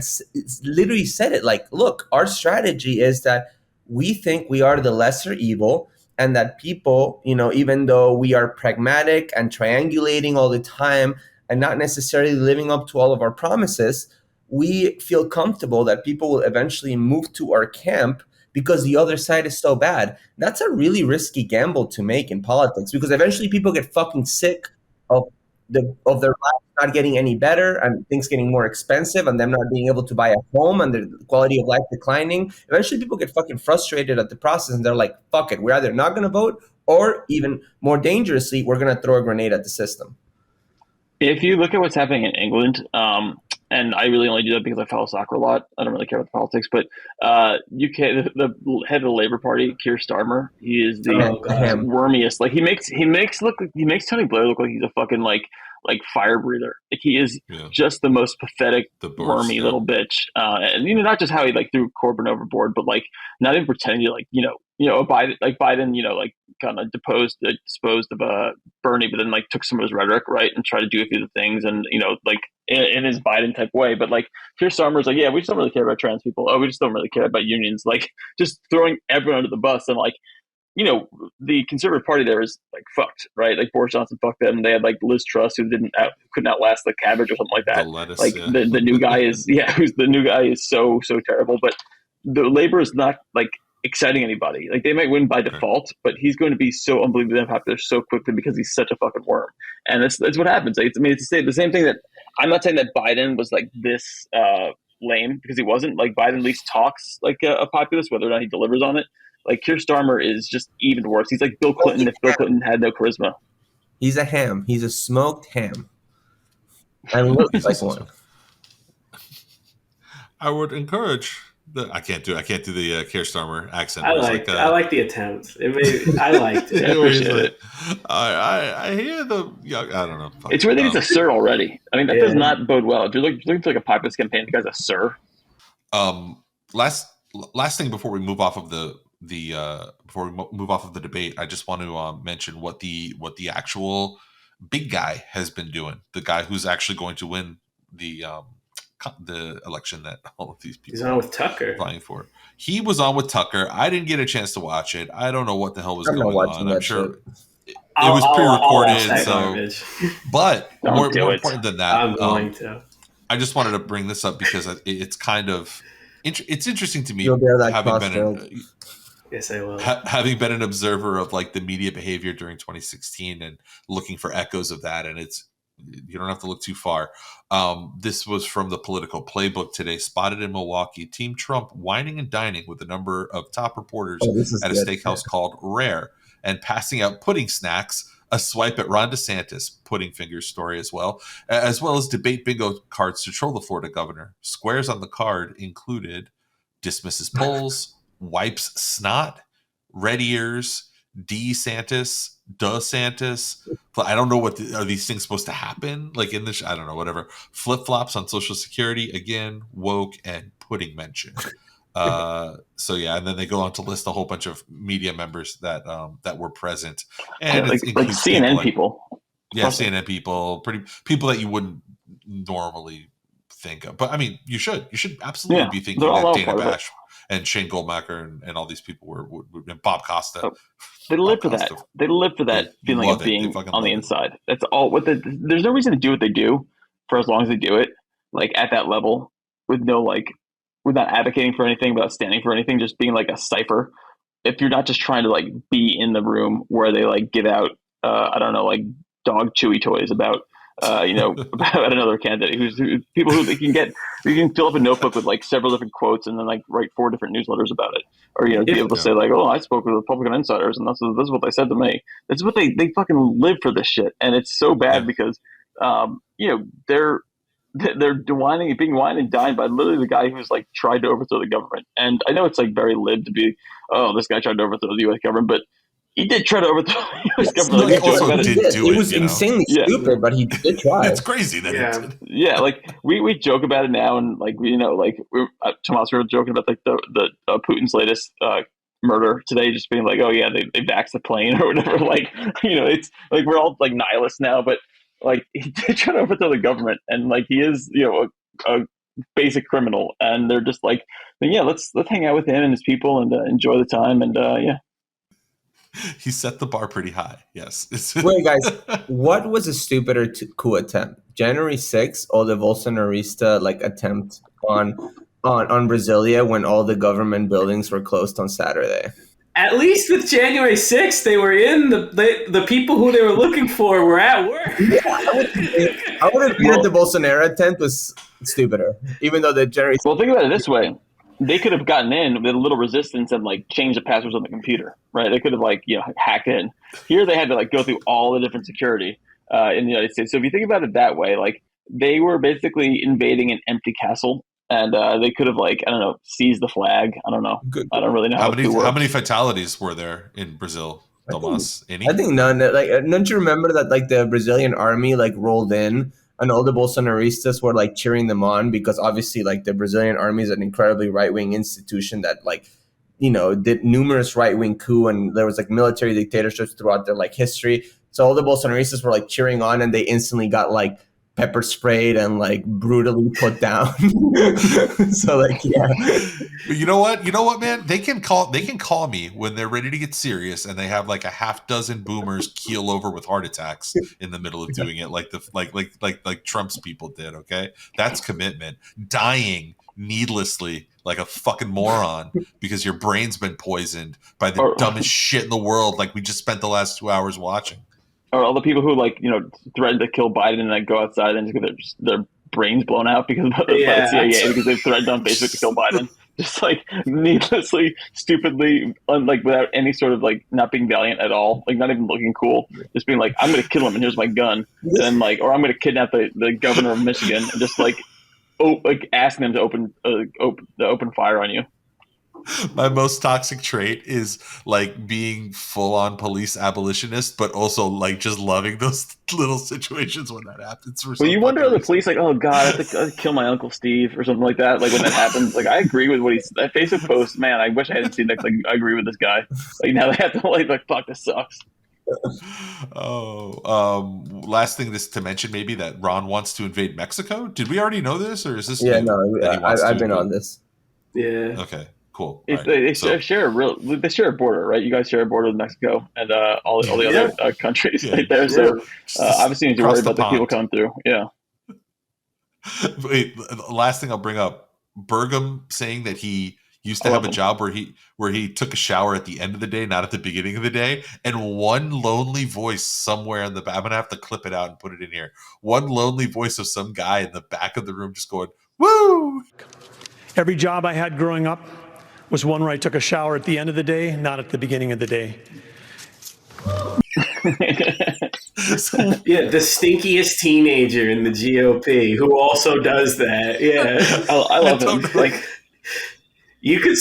literally said it like, look, our strategy is that we think we are the lesser evil, and that people, you know, even though we are pragmatic and triangulating all the time and not necessarily living up to all of our promises, we feel comfortable that people will eventually move to our camp because the other side is so bad. That's a really risky gamble to make in politics, because eventually people get fucking sick of their lives not getting any better and things getting more expensive and them not being able to buy a home and their quality of life declining. Eventually people get fucking frustrated at the process and they're like, fuck it, we're either not going to vote, or even more dangerously, we're going to throw a grenade at the system. If you look at what's happening in England, and I really only do that because I follow soccer a lot. I don't really care about the politics, but UK, the head of the Labour Party, Keir Starmer, he is the wormiest. Like he makes Tony Blair look like he's a fucking like fire breather. Like he is just the most pathetic, wormy little bitch. And you know, not just how he like threw Corbyn overboard, but like not even pretending to like Biden, you know, like kind of disposed of Bernie, but then like took some of his rhetoric, right, and tried to do a few of the things, and you know, like in his Biden type way. But like Keir Starmer's like, yeah, we just don't really care about trans people. Oh, we just don't really care about unions. Like just throwing everyone under the bus, and like the Conservative Party there is like fucked, right? Like Boris Johnson fucked them. They had like Liz Truss who couldn't outlast the cabbage or something like that. The lettuce, like yeah. the new guy is who's the new guy is so terrible. But the Labor is not like exciting anybody. Like they might win by default, but he's going to be so unbelievably unpopular so quickly because he's such a fucking worm. And that's what happens. Like, it's the same thing that I'm not saying that Biden was like this lame, because he wasn't. Like Biden at least talks like a populist, whether or not he delivers on it. Like Keir Starmer is just even worse. He's like Bill Clinton if Bill Clinton had no charisma. He's a ham. He's a smoked ham. And looks like one. I would encourage I can't do the Keir Starmer accent. I like the attempt. I liked it. I hear the. I don't know. It's weird that he's a sir already. I mean, that does not bode well. If you're looking to like a populist campaign, the guy's a sir. Last thing before we move off of the debate, I just want to mention what the actual big guy has been doing. The guy who's actually going to win the election that all of these people he's on with Tucker vying for. He was on with Tucker. I didn't get a chance to watch it. I don't know what the hell was going on. I'm sure it was pre-recorded. But more important than that, I'm going to. I just wanted to bring this up because it's kind of it's interesting to me Yes, I will. having been an observer of like the media behavior during 2016 and looking for echoes of that, and you don't have to look too far. This was from the Political Playbook today. Spotted in Milwaukee, Team Trump whining and dining with a number of top reporters at a steakhouse called Rare and passing out pudding snacks. A swipe at Ron DeSantis, pudding fingers story as well as debate bingo cards to troll the Florida governor. Squares on the card included dismisses polls, wipes snot, red ears, DeSantis. I don't know are these things supposed to happen? Like in this, I don't know, whatever. Flip flops on Social Security again, woke and pudding mention. So yeah, and then they go on to list a whole bunch of media members that were present, and like CNN people. Yeah, CNN people, people that you wouldn't normally think of. But I mean, you should absolutely be thinking that Dana Bash and Shane Goldmacher and all these people were and Bob Costa. They live for that. They live for that feeling of being on the inside. That's all. There's no reason to do what they do for as long as they do it, like at that level, with not advocating for anything, without standing for anything, just being like a cipher. If you're not just trying to like be in the room where they like give out, I don't know, like dog chewy toys about, about another candidate people who they can get, you can fill up a notebook with like several different quotes and then like write 4 different newsletters about it, or be able to say like, oh, I spoke with Republican insiders and this is what they said to me. That's what they fucking live for this shit, and it's so bad because they're being wined and dined by literally the guy who's like tried to overthrow the government. And I know it's like very lib to be, oh, this guy tried to overthrow the U.S. government, but he did try to overthrow the U.S. government. It was insanely stupid, but he did try. It's crazy that he did. Yeah, like we joke about it now, and like Tomas, we were joking about like the Putin's latest murder today, just being like, oh yeah, they vaxxed the plane or whatever. Like it's like we're all like nihilists now, but like he did try to overthrow the government, and like he is a basic criminal, and they're just like, yeah, let's hang out with him and his people and enjoy the time, and yeah. He set the bar pretty high. Yes. Wait, guys, what was a stupider coup attempt? January 6th or the Bolsonarista attempt on Brasilia when all the government buildings were closed on Saturday? At least with January 6th, they were in the people who they were looking for were at work. I would have that the Bolsonaro attempt was stupider, even though the January. Well, think about it this way. They could have gotten in with a little resistance and changed the passwords on the computer, right? They could have hacked in. Here they had to go through all the different security in the United States. So if you think about it that way, they were basically invading an empty castle, and they could have I don't know, seized the flag. I don't know. I don't really know how many fatalities were there in Brazil, Tomas? I think none. Don't you remember that the Brazilian army rolled in? And all the Bolsonaristas were cheering them on because obviously the Brazilian army is an incredibly right-wing institution that did numerous right-wing coup, and there was military dictatorships throughout their history. So all the Bolsonaristas were cheering on, and they instantly got pepper sprayed and like brutally put down. So like, yeah. But you know what, man? They can call me when they're ready to get serious, and they have like a half dozen boomers keel over with heart attacks in the middle of doing it, like Trump's people did. Okay, that's commitment. Dying needlessly like a fucking moron because your brain's been poisoned by the dumbest shit in the world, like we just spent the last 2 hours watching. Or all the people who threaten to kill Biden and then go outside and just get their brains blown out because of the CIA because they've threatened on Facebook to kill Biden. Just like needlessly, stupidly, without any sort of like not being valiant at all, like not even looking cool, just being like, I'm going to kill him and here's my gun, and then or I'm going to kidnap the governor of Michigan and just asking them to open fire on you. My most toxic trait is like being full on police abolitionist, but also like just loving those little situations when that happens. Well, you wonder the police like, oh God, I have to kill my Uncle Steve or something like that. Like when that happens, like I agree with what that Facebook post. Man, I wish I hadn't seen that. Like I agree with this guy. Like now they have to like fuck, this sucks. Last thing to mention, maybe that Ron wants to invade Mexico. Did we already know this, or is this? Yeah, I've been on this. Yeah. Okay. Cool. They share a border, right? You guys share a border with Mexico and all the other countries right there. So obviously, you need to worry about the people coming through. Yeah. Wait, last thing I'll bring up: Burgum saying that he used to have a job where he took a shower at the end of the day, not at the beginning of the day, and one lonely voice somewhere in the back. I'm gonna have to clip it out and put it in here. One lonely voice of some guy in the back of the room just going, "Woo!" Every job I had growing up was one where I took a shower at the end of the day, not at the beginning of the day. Yeah, the stinkiest teenager in the GOP who also does that. Yeah, I love him. Like you could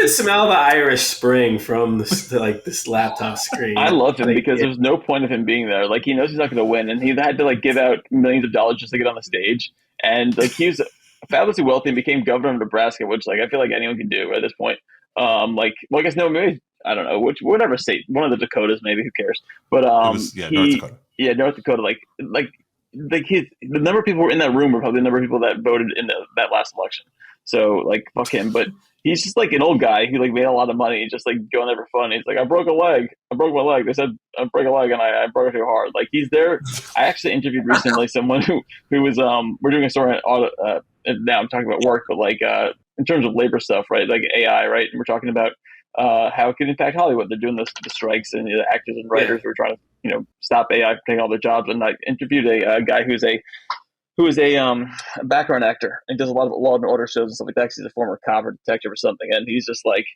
smell the Irish Spring from this laptop screen. I love him because there's no point of him being there. Like he knows he's not going to win, and he had to like give out millions of dollars just to get on the stage. And like he's fabulously wealthy and became governor of Nebraska, which like I feel like anyone can do at this point. I guess maybe I don't know whatever state, one of the Dakotas, maybe, who cares? But North Dakota. Yeah, North Dakota. The number of people who were in that room were probably the number of people that voted in that last election. So like fuck him, but he's just like an old guy who like made a lot of money, just like going there for fun. He's like, I broke my leg. They said I broke a leg and I broke it too hard. Like he's there. I actually interviewed recently someone who was we're doing a story on now I'm talking about work, but like in terms of labor stuff, right? Like AI, right? And we're talking about how it can impact Hollywood. They're doing the strikes and the actors and writers who are trying to stop AI from taking all their jobs. And I interviewed a guy who is a background actor and does a lot of Law and Order shows and stuff like that. He's a former cop or detective or something, and he's just like,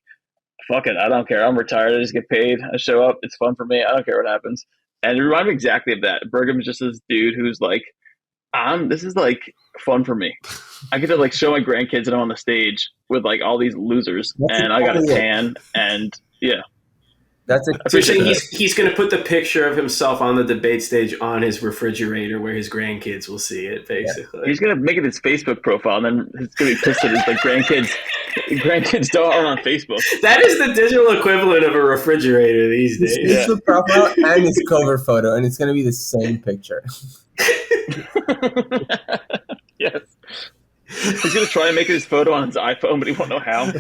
"Fuck it, I don't care. I'm retired. I just get paid. I show up. It's fun for me. I don't care what happens." And it reminded me exactly of that. Burgum is just this dude who's like, this is like fun for me. I get to like show my grandkids that I'm on the stage with like all these losers, and I got a tan, and yeah. So he's going to put the picture of himself on the debate stage on his refrigerator where his grandkids will see it, basically. Yeah. He's going to make it his Facebook profile, and then he's going to be pissed that his like grandkids aren't on Facebook. That is the digital equivalent of a refrigerator these days. His Facebook profile and his cover photo, and it's going to be the same picture. Yes. He's going to try and make it his photo on his iPhone, but he won't know how.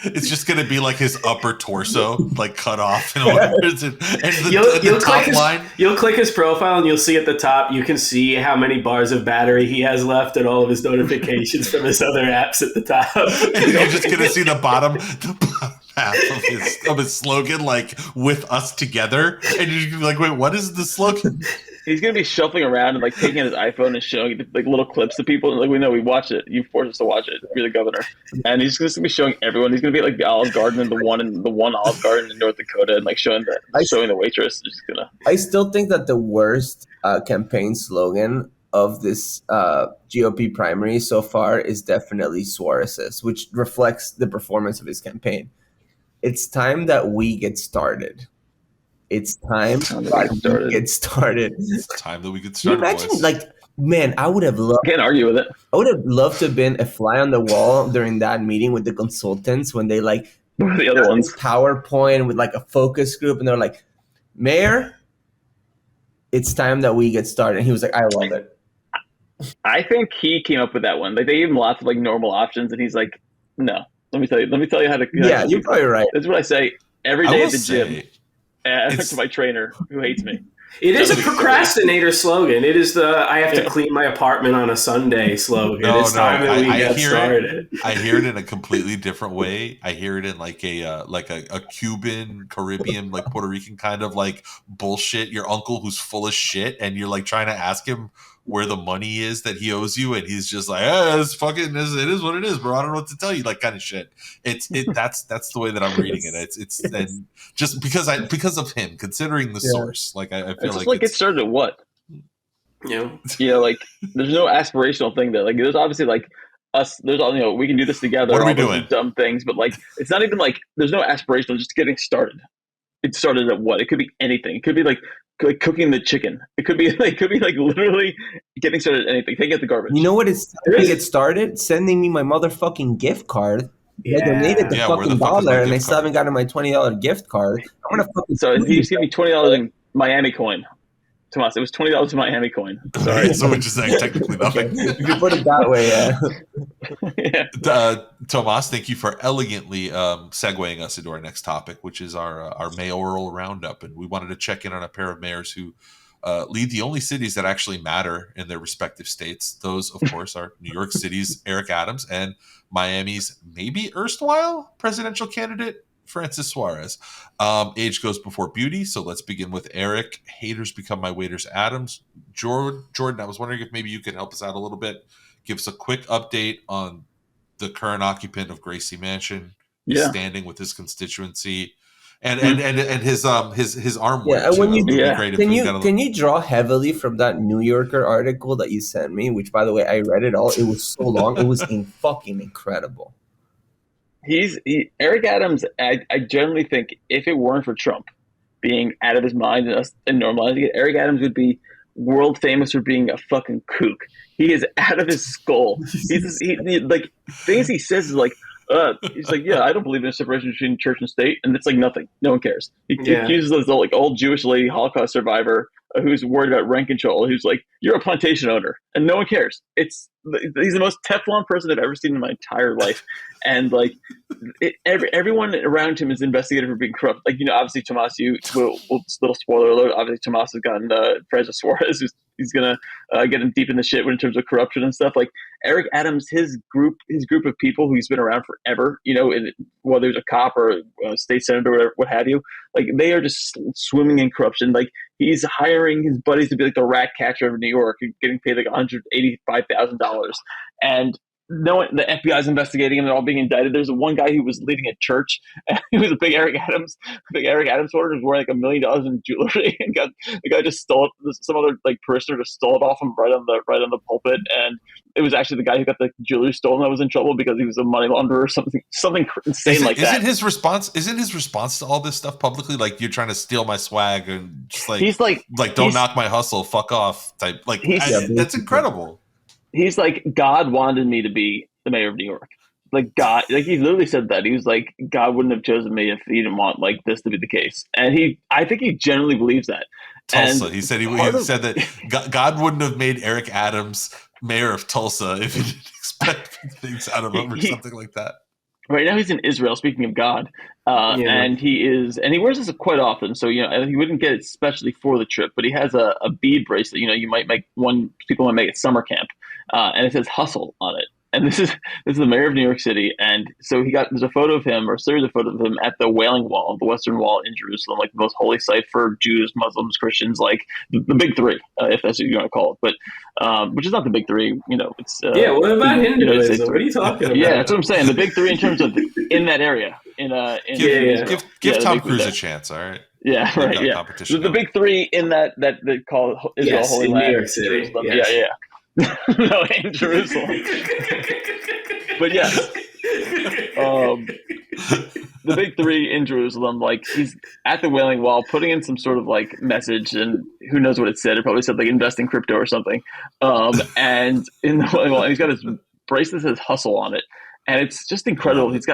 It's just going to be like his upper torso, like cut off. And you'll click his profile and you'll see at the top, you can see how many bars of battery he has left and all of his notifications from his other apps at the top. And you're just going to see the bottom half of his slogan, like, with us together. And you're going to be like, wait, what is the slogan? He's going to be shuffling around and like taking his iPhone and showing like little clips to people. And like, we know we watch it. You forced us to watch it. You're the governor. And he's just going to be showing everyone. He's going to be like the Olive Garden and the one Olive Garden in North Dakota and like showing the waitress. I still think that the worst campaign slogan of this GOP primary so far is definitely Suarez's, which reflects the performance of his campaign. It's time that we get started. It's time that we get started. It's time that we get started. Can you imagine, like, man, I would have loved. Can't argue with it. I would have loved to have been a fly on the wall during that meeting with the consultants when they like the other ones PowerPoint with like a focus group, and they're like, "Mayor, it's time that we get started." And he was like, "I love it." I think he came up with that one. Like they gave him lots of like normal options, and he's like, "No, let me tell you how to." Yeah, you're probably right. That's what I say every day at the gym. It's To my trainer who hates me. It is a procrastinator slogan. It is the "I have to clean my apartment on a Sunday" slogan. It's time that we get started. I hear it in a completely different way. I hear it in like a Cuban, Caribbean, like Puerto Rican kind of like bullshit. Your uncle who's full of shit, and you're like trying to ask him where the money is that he owes you, and he's just like, it's fucking, it is what it is, bro. I don't know what to tell you, like kind of shit. That's the way that I'm reading it. It's and just because of him, considering the source, like I feel like it started at what? Like there's no aspirational thing there. Like there's obviously like us. There's all we can do this together. What are we doing? Dumb things, but like it's not even like there's no aspirational. Just getting started. It started at what? It could be anything. It could be like cooking the chicken. It could be like literally getting started at anything. Take out the garbage. You know what is to get started? Sending me my motherfucking gift card. I donated the fucking $1 and I still haven't gotten my $20 gift card. I'm gonna fucking. So he just gave me $20 in Miami coin. Tomas, it was $20 in Miami coin. Sorry. So which is like technically nothing. You can put it that way, yeah. Tomas, thank you for elegantly segueing us into our next topic, which is our mayoral roundup. And we wanted to check in on a pair of mayors who lead the only cities that actually matter in their respective states. Those, of course, are New York City's Eric Adams and Miami's maybe erstwhile presidential candidate, Francis Suarez. Age goes before beauty, so let's begin with Eric. Haters become my waiters. Adams. Jordan, I was wondering if maybe you could help us out a little bit. Give us a quick update on the current occupant of Gracie Mansion, standing with his constituency, and his arm. Yeah, when you can you draw heavily from that New Yorker article that you sent me? Which, by the way, I read it all. It was so long. It was fucking incredible. Eric Adams. I generally think if it weren't for Trump being out of his mind and normalizing it, Eric Adams would be world famous for being a fucking kook. He is out of his skull. Like things he says is like, he's like, yeah, I don't believe in a separation between church and state, and it's like nothing. No one cares. He accuses this like old Jewish lady, Holocaust survivor, who's worried about rent control. Who's like, you're a plantation owner, and no one cares. He's the most Teflon person I've ever seen in my entire life, and like everyone around him is investigated for being corrupt. Like obviously Tomas, little spoiler alert. Obviously Tomas has gotten Francis Suarez, he's gonna get him deep in the shit in terms of corruption and stuff. Like Eric Adams, his group of people who he's been around forever, whether he's a cop or a state senator or whatever, what have you, like they are just swimming in corruption. Like he's hiring his buddies to be like the rat catcher of New York and getting paid like $185,000. And the FBI's investigating him. They're all being indicted. There's one guy who was leading a church. He was a big Eric Adams supporter. Was wearing like $1 million in jewelry, and the guy just stole it. Some other like parishioner just stole it off him right on the pulpit. And it was actually the guy who got the jewelry stolen that was in trouble because he was a money launderer or something insane like that. Isn't his response to all this stuff publicly like, you're trying to steal my swag and just like he's like don't knock my hustle, fuck off type. Like that's incredible. He's like, God wanted me to be the mayor of New York. Like God, like he literally said that. He was like, God wouldn't have chosen me if he didn't want like this to be the case. And I think he genuinely believes that. Tulsa. And he said he said that God wouldn't have made Eric Adams mayor of Tulsa if he didn't expect things out of him or something like that. Right now he's in Israel, speaking of God, and he wears this quite often. So he wouldn't get it especially for the trip, but he has a bead bracelet. You might make people might make it summer camp, and it says "hustle" on it. And this is the mayor of New York City, and so there's a photo of him or a series of photos of him at the Wailing Wall, the Western Wall in Jerusalem, like the most holy site for Jews, Muslims, Christians, like the big three, if that's what you want to call it. But which is not the big three, it's what about Hinduism? What are you talking about? Yeah, that's what I'm saying. The big three in terms of in that area. Give Tom Cruise a chance, all right? Yeah, right. Yeah, the big three in that they call Israel Holy Land. New York City. Yes. Yeah. No, in Jerusalem. But yes, the big three in Jerusalem, like he's at the Wailing Wall putting in some sort of like message, and who knows what it said. It probably said like invest in crypto or something. And in the Wailing Wall, and he's got his bracelet that says hustle on it. And it's just incredible. He's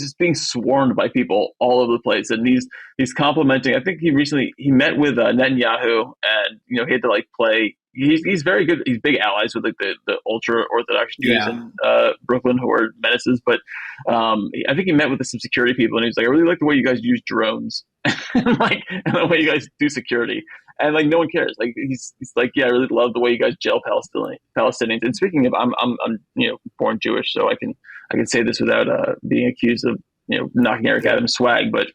just being swarmed by people all over the place, and he's complimenting. I think he met with Netanyahu, and he had to like play he's very good. He's big allies with like the ultra orthodox Jews Yeah. in Brooklyn who are menaces. But I think he met with some security people, and he was like, I really like the way you guys use drones, and the way you guys do security. And like no one cares. Like he's like, yeah, I really love the way you guys jail Palestinians. And speaking of, I'm born Jewish, so I can say this without being accused of knocking Eric Adams' swag. But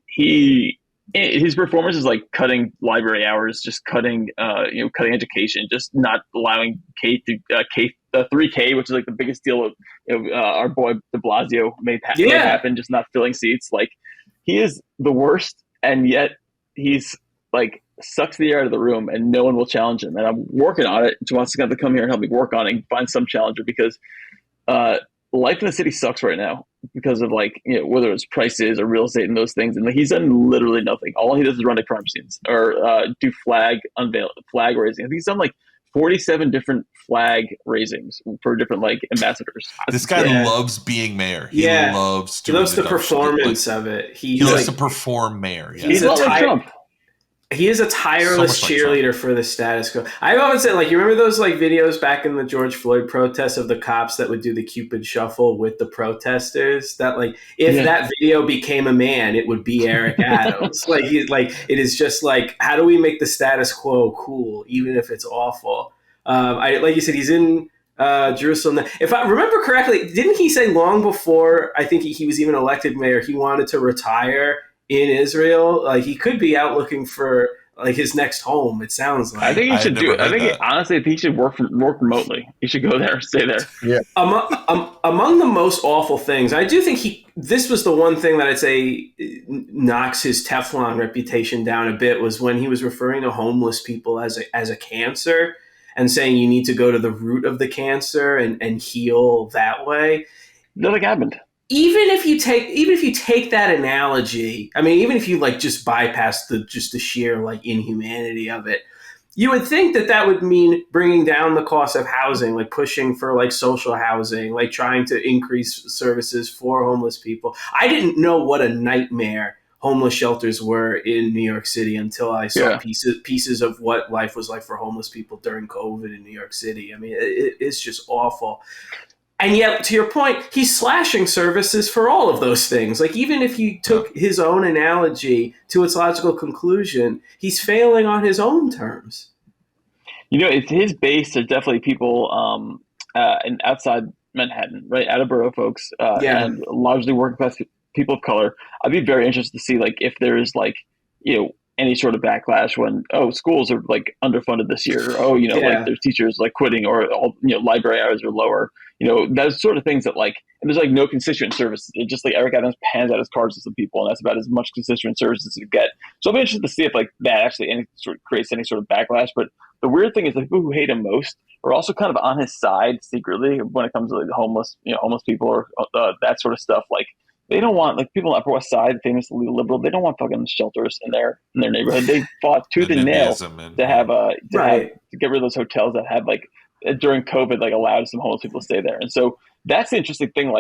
his performance is like cutting library hours, just cutting education, just not allowing the 3K, which is like the biggest deal of our boy De Blasio made happen, just not filling seats. Like he is the worst, and yet he's like sucks the air out of the room, and no one will challenge him. And I'm working on it. He wants to come here and help me work on it and find some challenger, because life in the city sucks right now because of whether it's prices or real estate and those things. And he's done literally nothing. All he does is run to crime scenes or do flag raising. I think he's done like 47 different flag raisings for different ambassadors. This guy loves being mayor. He loves the performance of it. He loves to perform mayor. Yeah. He's a Trump. He is a tireless cheerleader for the status quo. I've always said, you remember those videos back in the George Floyd protests of the cops that would do the Cupid shuffle with the protesters? That if that video became a man, it would be Eric Adams. It is just how do we make the status quo cool, even if it's awful? Like you said, he's in Jerusalem. If I remember correctly, didn't he say long before I think he was even elected mayor, he wanted to retire in Israel? He could be out looking for his next home, it sounds like. I think he should do it. I think honestly, he should work remotely. He should go there, stay there. Yeah. Among the most awful things, I do think this was the one thing that I'd say knocks his Teflon reputation down a bit, was when he was referring to homeless people as a cancer and saying you need to go to the root of the cancer and heal that way. Nothing happened. Even if you take that analogy, I mean, even if you just bypass the sheer inhumanity of it, you would think that would mean bringing down the cost of housing, pushing for social housing, trying to increase services for homeless people. I didn't know what a nightmare homeless shelters were in New York City until I saw pieces of what life was like for homeless people during COVID in New York City. I mean, it's just awful. And yet, to your point, he's slashing services for all of those things. Even if you took his own analogy to its logical conclusion, he's failing on his own terms. It's his base are definitely people in outside Manhattan, right? Out of borough folks, and largely working class people of color. I'd be very interested to see if there's any sort of backlash when schools are underfunded this year, there's teachers quitting, or library hours are lower. Those sort of things that and there's no constituent services. It's just Eric Adams hands out his cards to some people, and that's about as much constituent services as you get. So I'll be interested to see if that actually creates any sort of backlash. But the weird thing is people who hate him most are also kind of on his side secretly when it comes to the homeless, homeless people or that sort of stuff. They don't want people on the Upper West Side, famously liberal. They don't want fucking shelters in their neighborhood. They fought tooth and nail to have to get rid of those hotels that had during COVID allowed some homeless people to stay there. And so that's the interesting thing.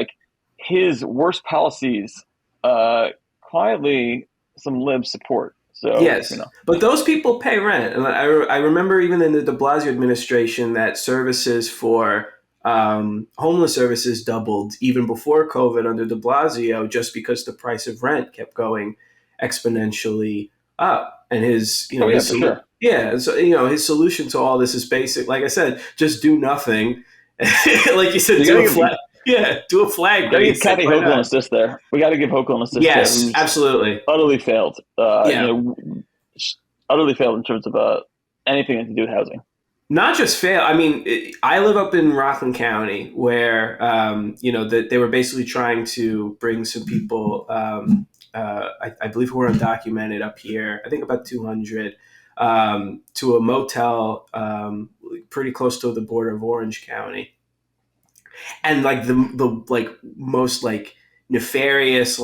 His worst policies, quietly some libs support. So yes, but those people pay rent. And I remember even in the De Blasio administration that services for homeless services doubled even before COVID under de Blasio, just because the price of rent kept going exponentially up. And his, so his solution to all this is basic. Like I said, just do nothing. Like you said, do a flag. Gotta give Kathy Hochul an assist there. We got to give Hochul an assist. Yes, absolutely. Utterly failed. Utterly failed in terms of anything to do with housing. Not just fail. I mean, I live up in Rockland County, where they were basically trying to bring some people. I believe who were undocumented up here. I think about 200 to a motel pretty close to the border of Orange County, and the most nefarious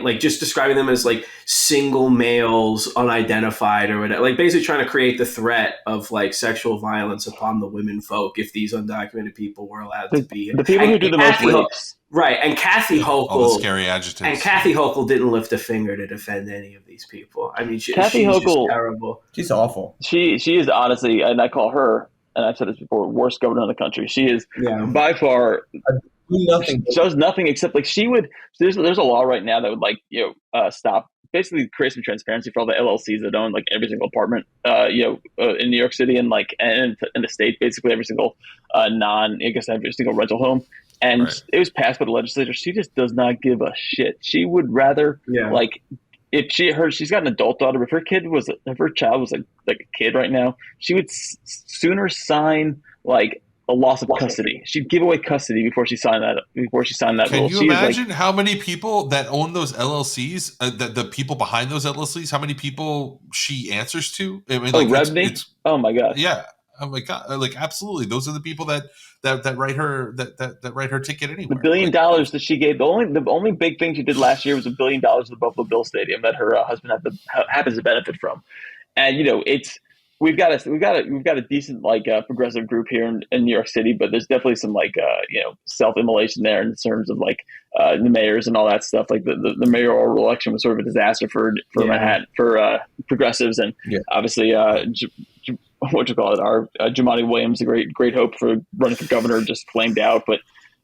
like just describing them as like single males, unidentified or whatever, like basically trying to create the threat of like sexual violence upon the women folk if these undocumented people were allowed to be here. The people who do the most rapes. Right, and Kathy Hochul, all the scary adjectives. And Kathy Hochul didn't lift a finger to defend any of these people. I mean, Kathy she's Hochul, just terrible. She's awful. She is honestly, and I call her, and I've said this before, worst governor in the country. She is by far does nothing except like she would. There's a law right now that would like stop, basically create some transparency for all the LLCs that own like every single apartment in New York City and like and in the state, basically every single every single rental home. And it was passed by the legislature. She just does not give a shit. She would rather like if she's got an adult daughter. If her child was like a kid right now, she would sooner sign like a loss of custody. She'd give away custody before she signed that. Can you imagine how many people that own those LLCs, the people behind those LLCs, how many people she answers to? I mean, Rebney? Oh my god! Yeah. Oh my god! Like absolutely, those are the people that write her that write her ticket anywhere. The $1 billion that she gave. The only big thing she did last year was $1 billion to the Buffalo Bills Stadium that her husband happens to benefit from. And we've got a decent like progressive group here in New York City, but there's definitely some like self-immolation there in terms of like the mayors and all that stuff. Like the mayoral election was sort of a disaster for Manhattan for progressives, and obviously what you call it, our Jumaane Williams, a great hope for running for governor, just flamed out. But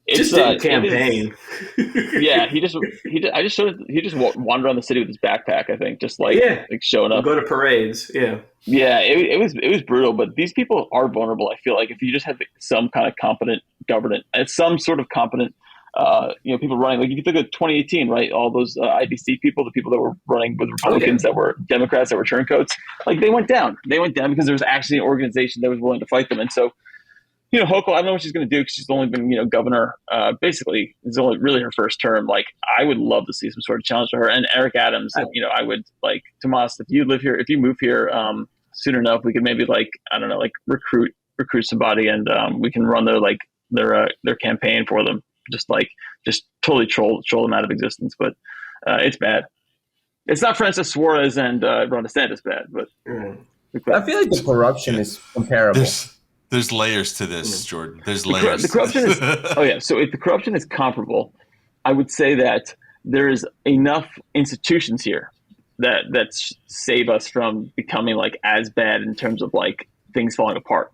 it's just didn't campaign. He just wandered around the city with his backpack. I think just like showing up, go to parades. Yeah, it was brutal. But these people are vulnerable. I feel like if you just have some kind of competent government and some sort of competent people running, like you can think of 2018, right? All those IDC people, the people that were running with Republicans that were Democrats that were turncoats, like they went down. They went down because there was actually an organization that was willing to fight them. And so, Hochul, I don't know what she's going to do because she's only been, governor. Basically, it's only really her first term. Like, I would love to see some sort of challenge to her. And Eric Adams, I would like, Tomas, if you move here soon enough, we could maybe recruit somebody and we can run their campaign for them. Just totally troll them out of existence. But it's bad. It's not Francis Suarez and Ron DeSantis bad, but I feel like the corruption is comparable. There's layers to this, Jordan. There's layers. The corruption is so if the corruption is comparable, I would say that there is enough institutions here that save us from becoming like as bad in terms of like things falling apart.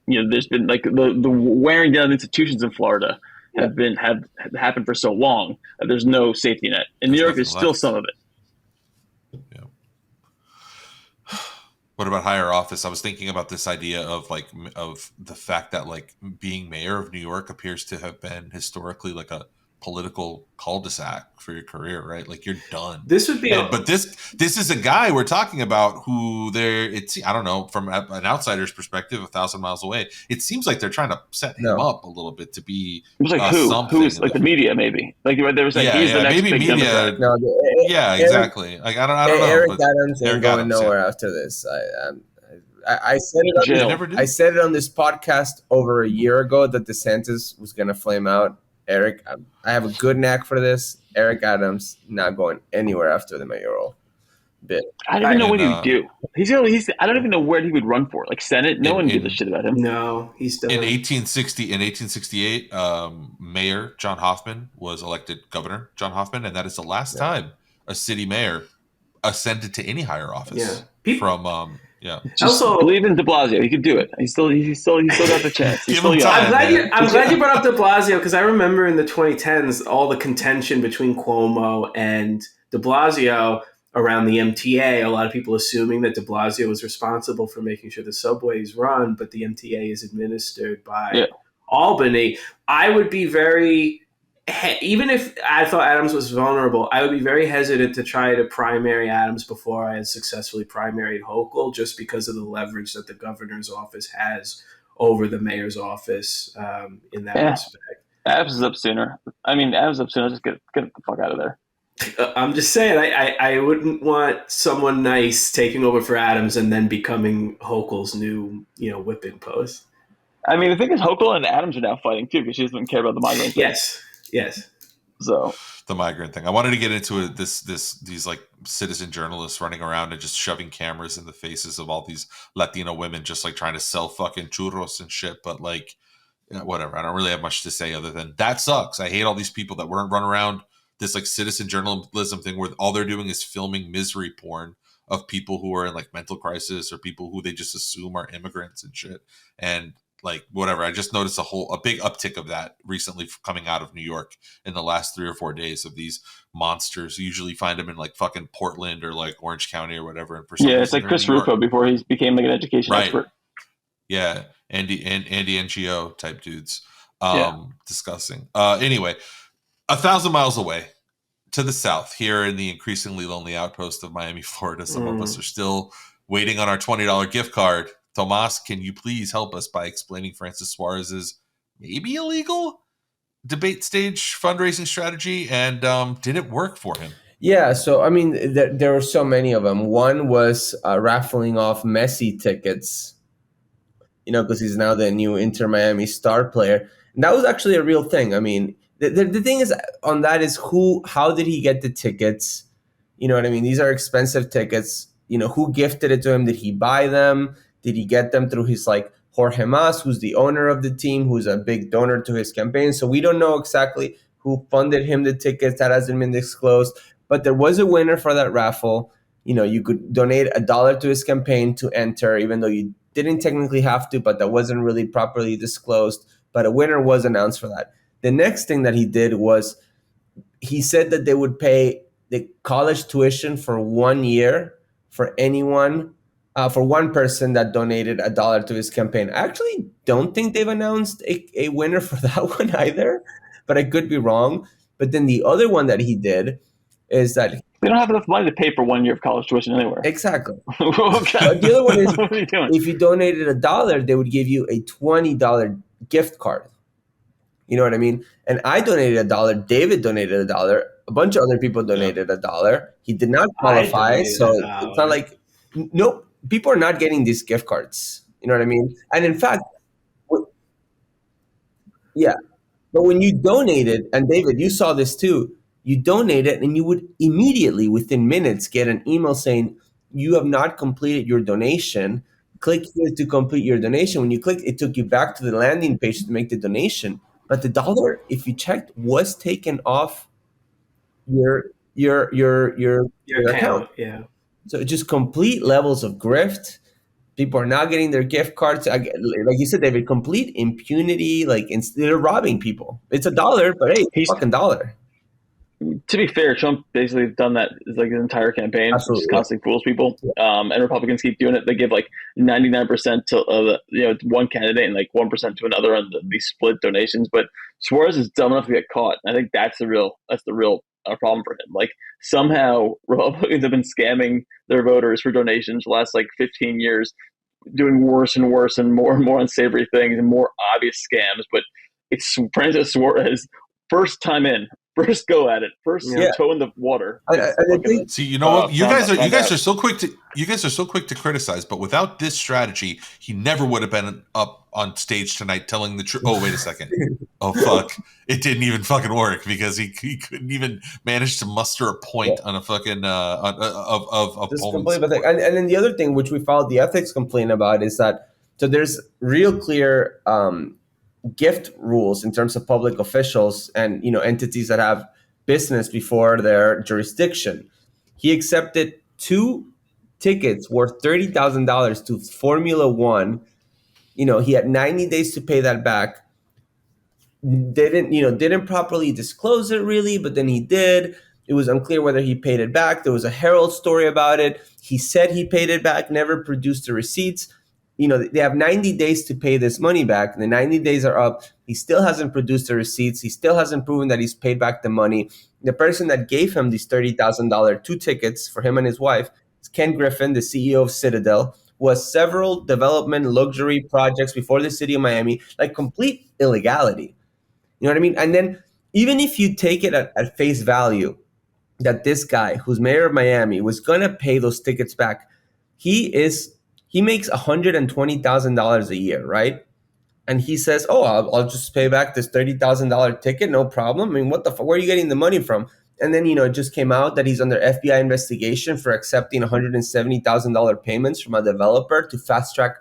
There's been like the wearing down institutions in Florida have happened for so long that there's no safety net. In New York, there's still some of it. What about higher office? I was thinking about this idea of the fact that like being mayor of New York appears to have been historically like a political cul-de-sac for your career, right? Like you're done. This would be, but this is a guy we're talking about who I don't know, from an outsider's perspective, 1,000 miles away, it seems like they're trying to set him up a little bit to be. It was like who's like the media, maybe like there was like he's the next big media. Democrat. No, exactly. Like I don't know. Eric Adams ain't going nowhere after this. I said it. I said it on this podcast over a year ago that DeSantis was going to flame out. Eric, I have a good knack for this. Eric Adams not going anywhere after the mayoral bid. I don't even know what he would do. I don't even know where he would run for. Like Senate, no one gives a shit about him. No, he's done. In 1868, Mayor John Hoffman was elected governor. John Hoffman, and that is the last time a city mayor ascended to any higher office. Also, believe in De Blasio. He could do it. He still got the chance. He's still young. I'm glad you brought up De Blasio because I remember in the 2010s all the contention between Cuomo and De Blasio around the MTA. A lot of people assuming that De Blasio was responsible for making sure the subways run, but the MTA is administered by Albany. I would be very. Even if I thought Adams was vulnerable, I would be very hesitant to try to primary Adams before I had successfully primaried Hochul, just because of the leverage that the governor's office has over the mayor's office in that respect. Adams is up sooner. Just get the fuck out of there. I'm just saying, I wouldn't want someone nice taking over for Adams and then becoming Hochul's new, whipping post. I mean, the thing is, Hochul and Adams are now fighting too because she doesn't care about the migrants. Yes. So the migrant thing. I wanted to get into these like citizen journalists running around and just shoving cameras in the faces of all these Latino women, just like trying to sell fucking churros and shit. But like, whatever. I don't really have much to say other than that sucks. I hate all these people that run around this like citizen journalism thing where all they're doing is filming misery porn of people who are in like mental crisis or people who they just assume are immigrants and shit. And like, whatever. I just noticed a big uptick of that recently coming out of New York in the last 3 or 4 days of these monsters. You usually find them in like fucking Portland or like Orange County or whatever. And for some it's like Chris Rufo before he became like an education expert. Yeah. Andy NGO type dudes. Discussing. Anyway, 1,000 miles away to the south, here in the increasingly lonely outpost of Miami, Florida, some of us are still waiting on our $20 gift card. Tomas, can you please help us by explaining Francis Suarez's maybe illegal debate stage fundraising strategy? And did it work for him? Yeah, so I mean, there were so many of them. One was raffling off Messi tickets, because he's now the new Inter Miami star player. And that was actually a real thing. I mean, the thing is on that is how did he get the tickets? You know what I mean? These are expensive tickets. Who gifted it to him? Did he buy them? Did he get them through his like Jorge Mas, who's the owner of the team, who's a big donor to his campaign? So we don't know exactly who funded him the tickets. That hasn't been disclosed. But there was a winner for that raffle. You could donate $1 to his campaign to enter, even though you didn't technically have to, but that wasn't really properly disclosed. But a winner was announced for that. The next thing that he did was he said that they would pay the college tuition for 1 year for anyone, for one person that donated $1 to his campaign. I actually don't think they've announced a winner for that one either, but I could be wrong. But then the other one that he did is that they don't have enough money to pay for 1 year of college tuition anywhere. Exactly. Okay. The other one is what are you doing? If you donated $1, they would give you a $20 gift card. You know what I mean? And I donated $1. David donated $1. A bunch of other people donated $1. He did not qualify, so it's not like people are not getting these gift cards. You know what I mean? And in fact, yeah. But when you donated, and David, you saw this too. You donated, and you would immediately, within minutes, get an email saying you have not completed your donation. Click here to complete your donation. When you clicked, it took you back to the landing page to make the donation. But the $1, if you checked, was taken off your account. Yeah. So it's just complete levels of grift. People are not getting their gift cards. Like you said, David, complete impunity. Like they're robbing people. It's $1, but hey, it's fucking $1. To be fair, Trump basically done that like his entire campaign. Absolutely. Just constantly fools people. And Republicans keep doing it. They give like 99% to one candidate and like 1% to another on these split donations. But Suarez is dumb enough to get caught. I think that's the real problem for him. Like somehow Republicans have been scamming their voters for donations the last like 15 years, doing worse and worse and more unsavory things and more obvious scams. But it's Francis Suarez first time in. First go at it. First toe in the water. See, you know what? You guys are so quick to criticize, but without this strategy, he never would have been up on stage tonight telling the truth. Oh, wait a second. Oh, fuck. It didn't even fucking work because he couldn't even manage to muster a point on a fucking of this complete thing. And then the other thing which we filed the ethics complaint about is that there's real clear gift rules in terms of public officials and entities that have business before their jurisdiction. He accepted 2 tickets worth $30,000 to Formula One. He had 90 days to pay that back. Didn't properly disclose it really, but then he did. It was unclear whether he paid it back. There was a Herald story about it. He said he paid it back, never produced the receipts. They have 90 days to pay this money back. The 90 days are up. He still hasn't produced the receipts. He still hasn't proven that he's paid back the money. The person that gave him these $30,000 2 tickets for him and his wife is Ken Griffin, the CEO of Citadel, who has several development luxury projects before the city of Miami, like complete illegality. You know what I mean? And then even if you take it at face value that this guy, who's mayor of Miami, was going to pay those tickets back, he makes $120,000 a year, right? And he says, "Oh, I'll just pay back this $30,000 ticket, no problem." I mean, what the fuck? Where are you getting the money from? And then, it just came out that he's under FBI investigation for accepting $170,000 payments from a developer to fast track,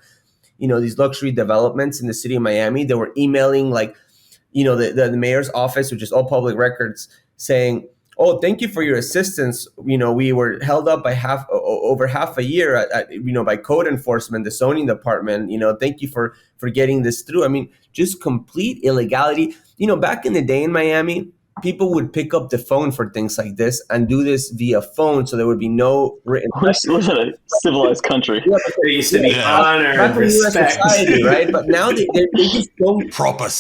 these luxury developments in the city of Miami. They were emailing the mayor's office, which is all public records, saying, "Oh, thank you for your assistance. We were held up by over half a year by code enforcement, the zoning department. Thank you for getting this through." I mean, just complete illegality. Back in the day in Miami, people would pick up the phone for things like this and do this via phone, so there would be no written. Listen, a civilized country. There used to be honor and respect, society, right? But now they just don't.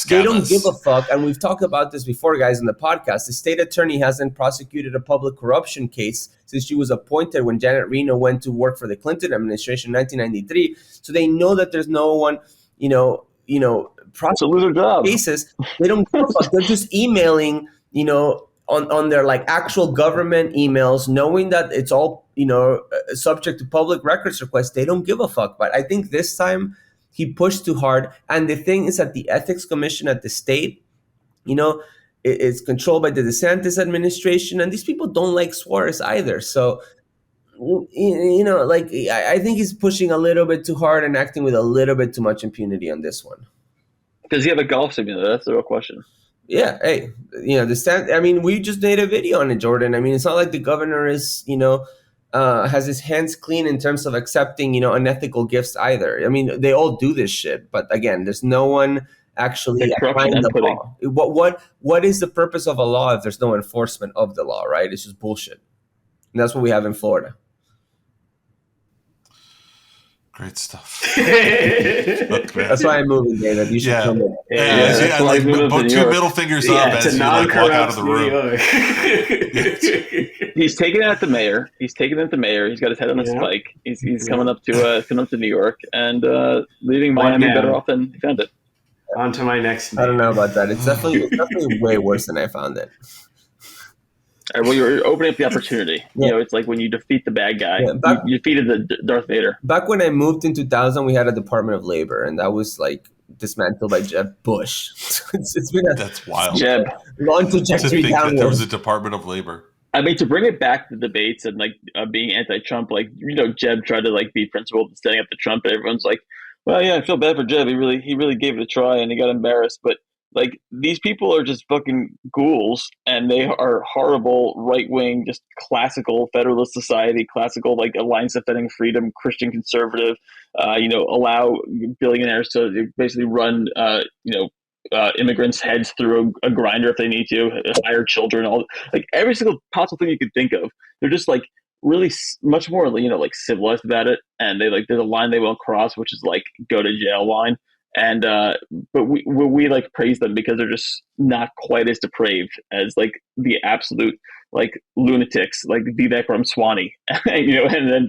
They don't give a fuck. And we've talked about this before, guys, in the podcast. The state attorney hasn't prosecuted a public corruption case since she was appointed when Janet Reno went to work for the Clinton administration in 1993. So they know that there's no one, prosecuting cases. They don't give a fuck. They're just emailing, on their actual government emails, knowing that it's all, subject to public records requests. They don't give a fuck. But I think this time he pushed too hard. And the thing is that the ethics commission at the state, it's controlled by the DeSantis administration. And these people don't like Suarez either. So, I think he's pushing a little bit too hard and acting with a little bit too much impunity on this one. Does he have a golf simulator? That's the real question. Yeah, hey, we just made a video on it, Jordan. I mean, it's not like the governor is, has his hands clean in terms of accepting, unethical gifts either. I mean, they all do this shit, but again, there's no one actually applying the law. What is the purpose of a law if there's no enforcement of the law, right? It's just bullshit. And that's what we have in Florida. Great stuff. That's why I'm moving, David. You should come in. Two middle fingers up as you walk out of the room. He's taking it at the mayor. He's got his head on a spike. He's coming up to New York and leaving Miami better off than he found it. On to my next. I don't know about that. It's definitely way worse than I found it. All right, well, you're opening up the opportunity. Yeah. It's like when you defeat the bad guy. Yeah, you defeated the Darth Vader. Back when I moved in 2000, we had a Department of Labor, and that was dismantled by Jeb Bush. It's been that's wild. Jeb, long trajectory downward. There was a Department of Labor. I mean, to bring it back to debates and being anti-Trump, Jeb tried to be principled and standing up to Trump, and everyone's like, "Well, yeah, I feel bad for Jeb. He really gave it a try, and he got embarrassed." But these people are just fucking ghouls, and they are horrible, right-wing, just classical Federalist Society, classical, Alliance Defending Freedom, Christian conservative, allow billionaires to basically run, immigrants' heads through a grinder if they need to, hire children, all every single possible thing you could think of. They're just really much more, civilized about it. And they there's a line they won't cross, which is go to jail line. And but we praise them because they're just not quite as depraved as the absolute lunatics Vivek Ramaswamy, and then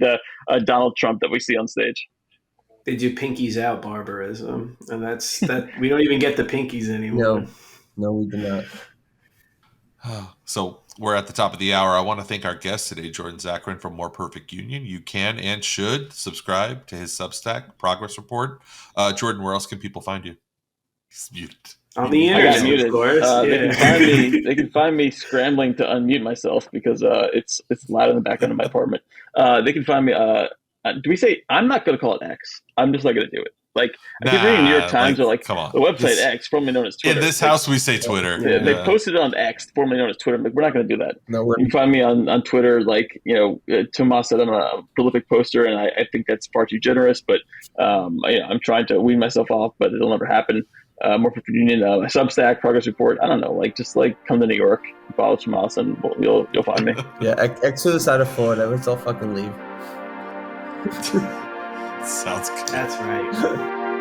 Donald Trump that we see on stage. They do pinkies out barbarism, and that's that. We don't even get the pinkies anymore. No, we do not. So we're at the top of the hour. I want to thank our guest today, Jordan Zakarin from More Perfect Union. You can and should subscribe to his Substack, Progress Report. Jordan, where else can people find you? He's muted. On the internet, of course. They can find me scrambling to unmute myself because it's loud in the background of my apartment. They can find me. Do we say I'm not going to call it X? I'm just not going to do it. I keep reading New York Times or come on. The website X, formerly known as Twitter. In this house, we say Twitter. Yeah, they posted it on X, formerly known as Twitter. We're not going to do that. No, you can find me on Twitter. Tomas said I'm a prolific poster, and I think that's far too generous. But I'm trying to wean myself off, but it'll never happen. More Perfect Union, my Substack, Progress Report. I don't know. Come to New York, follow Tomas, and you'll find me. Yeah, Exodus out of Florida. Let's all fucking leave. Sounds good. That's right.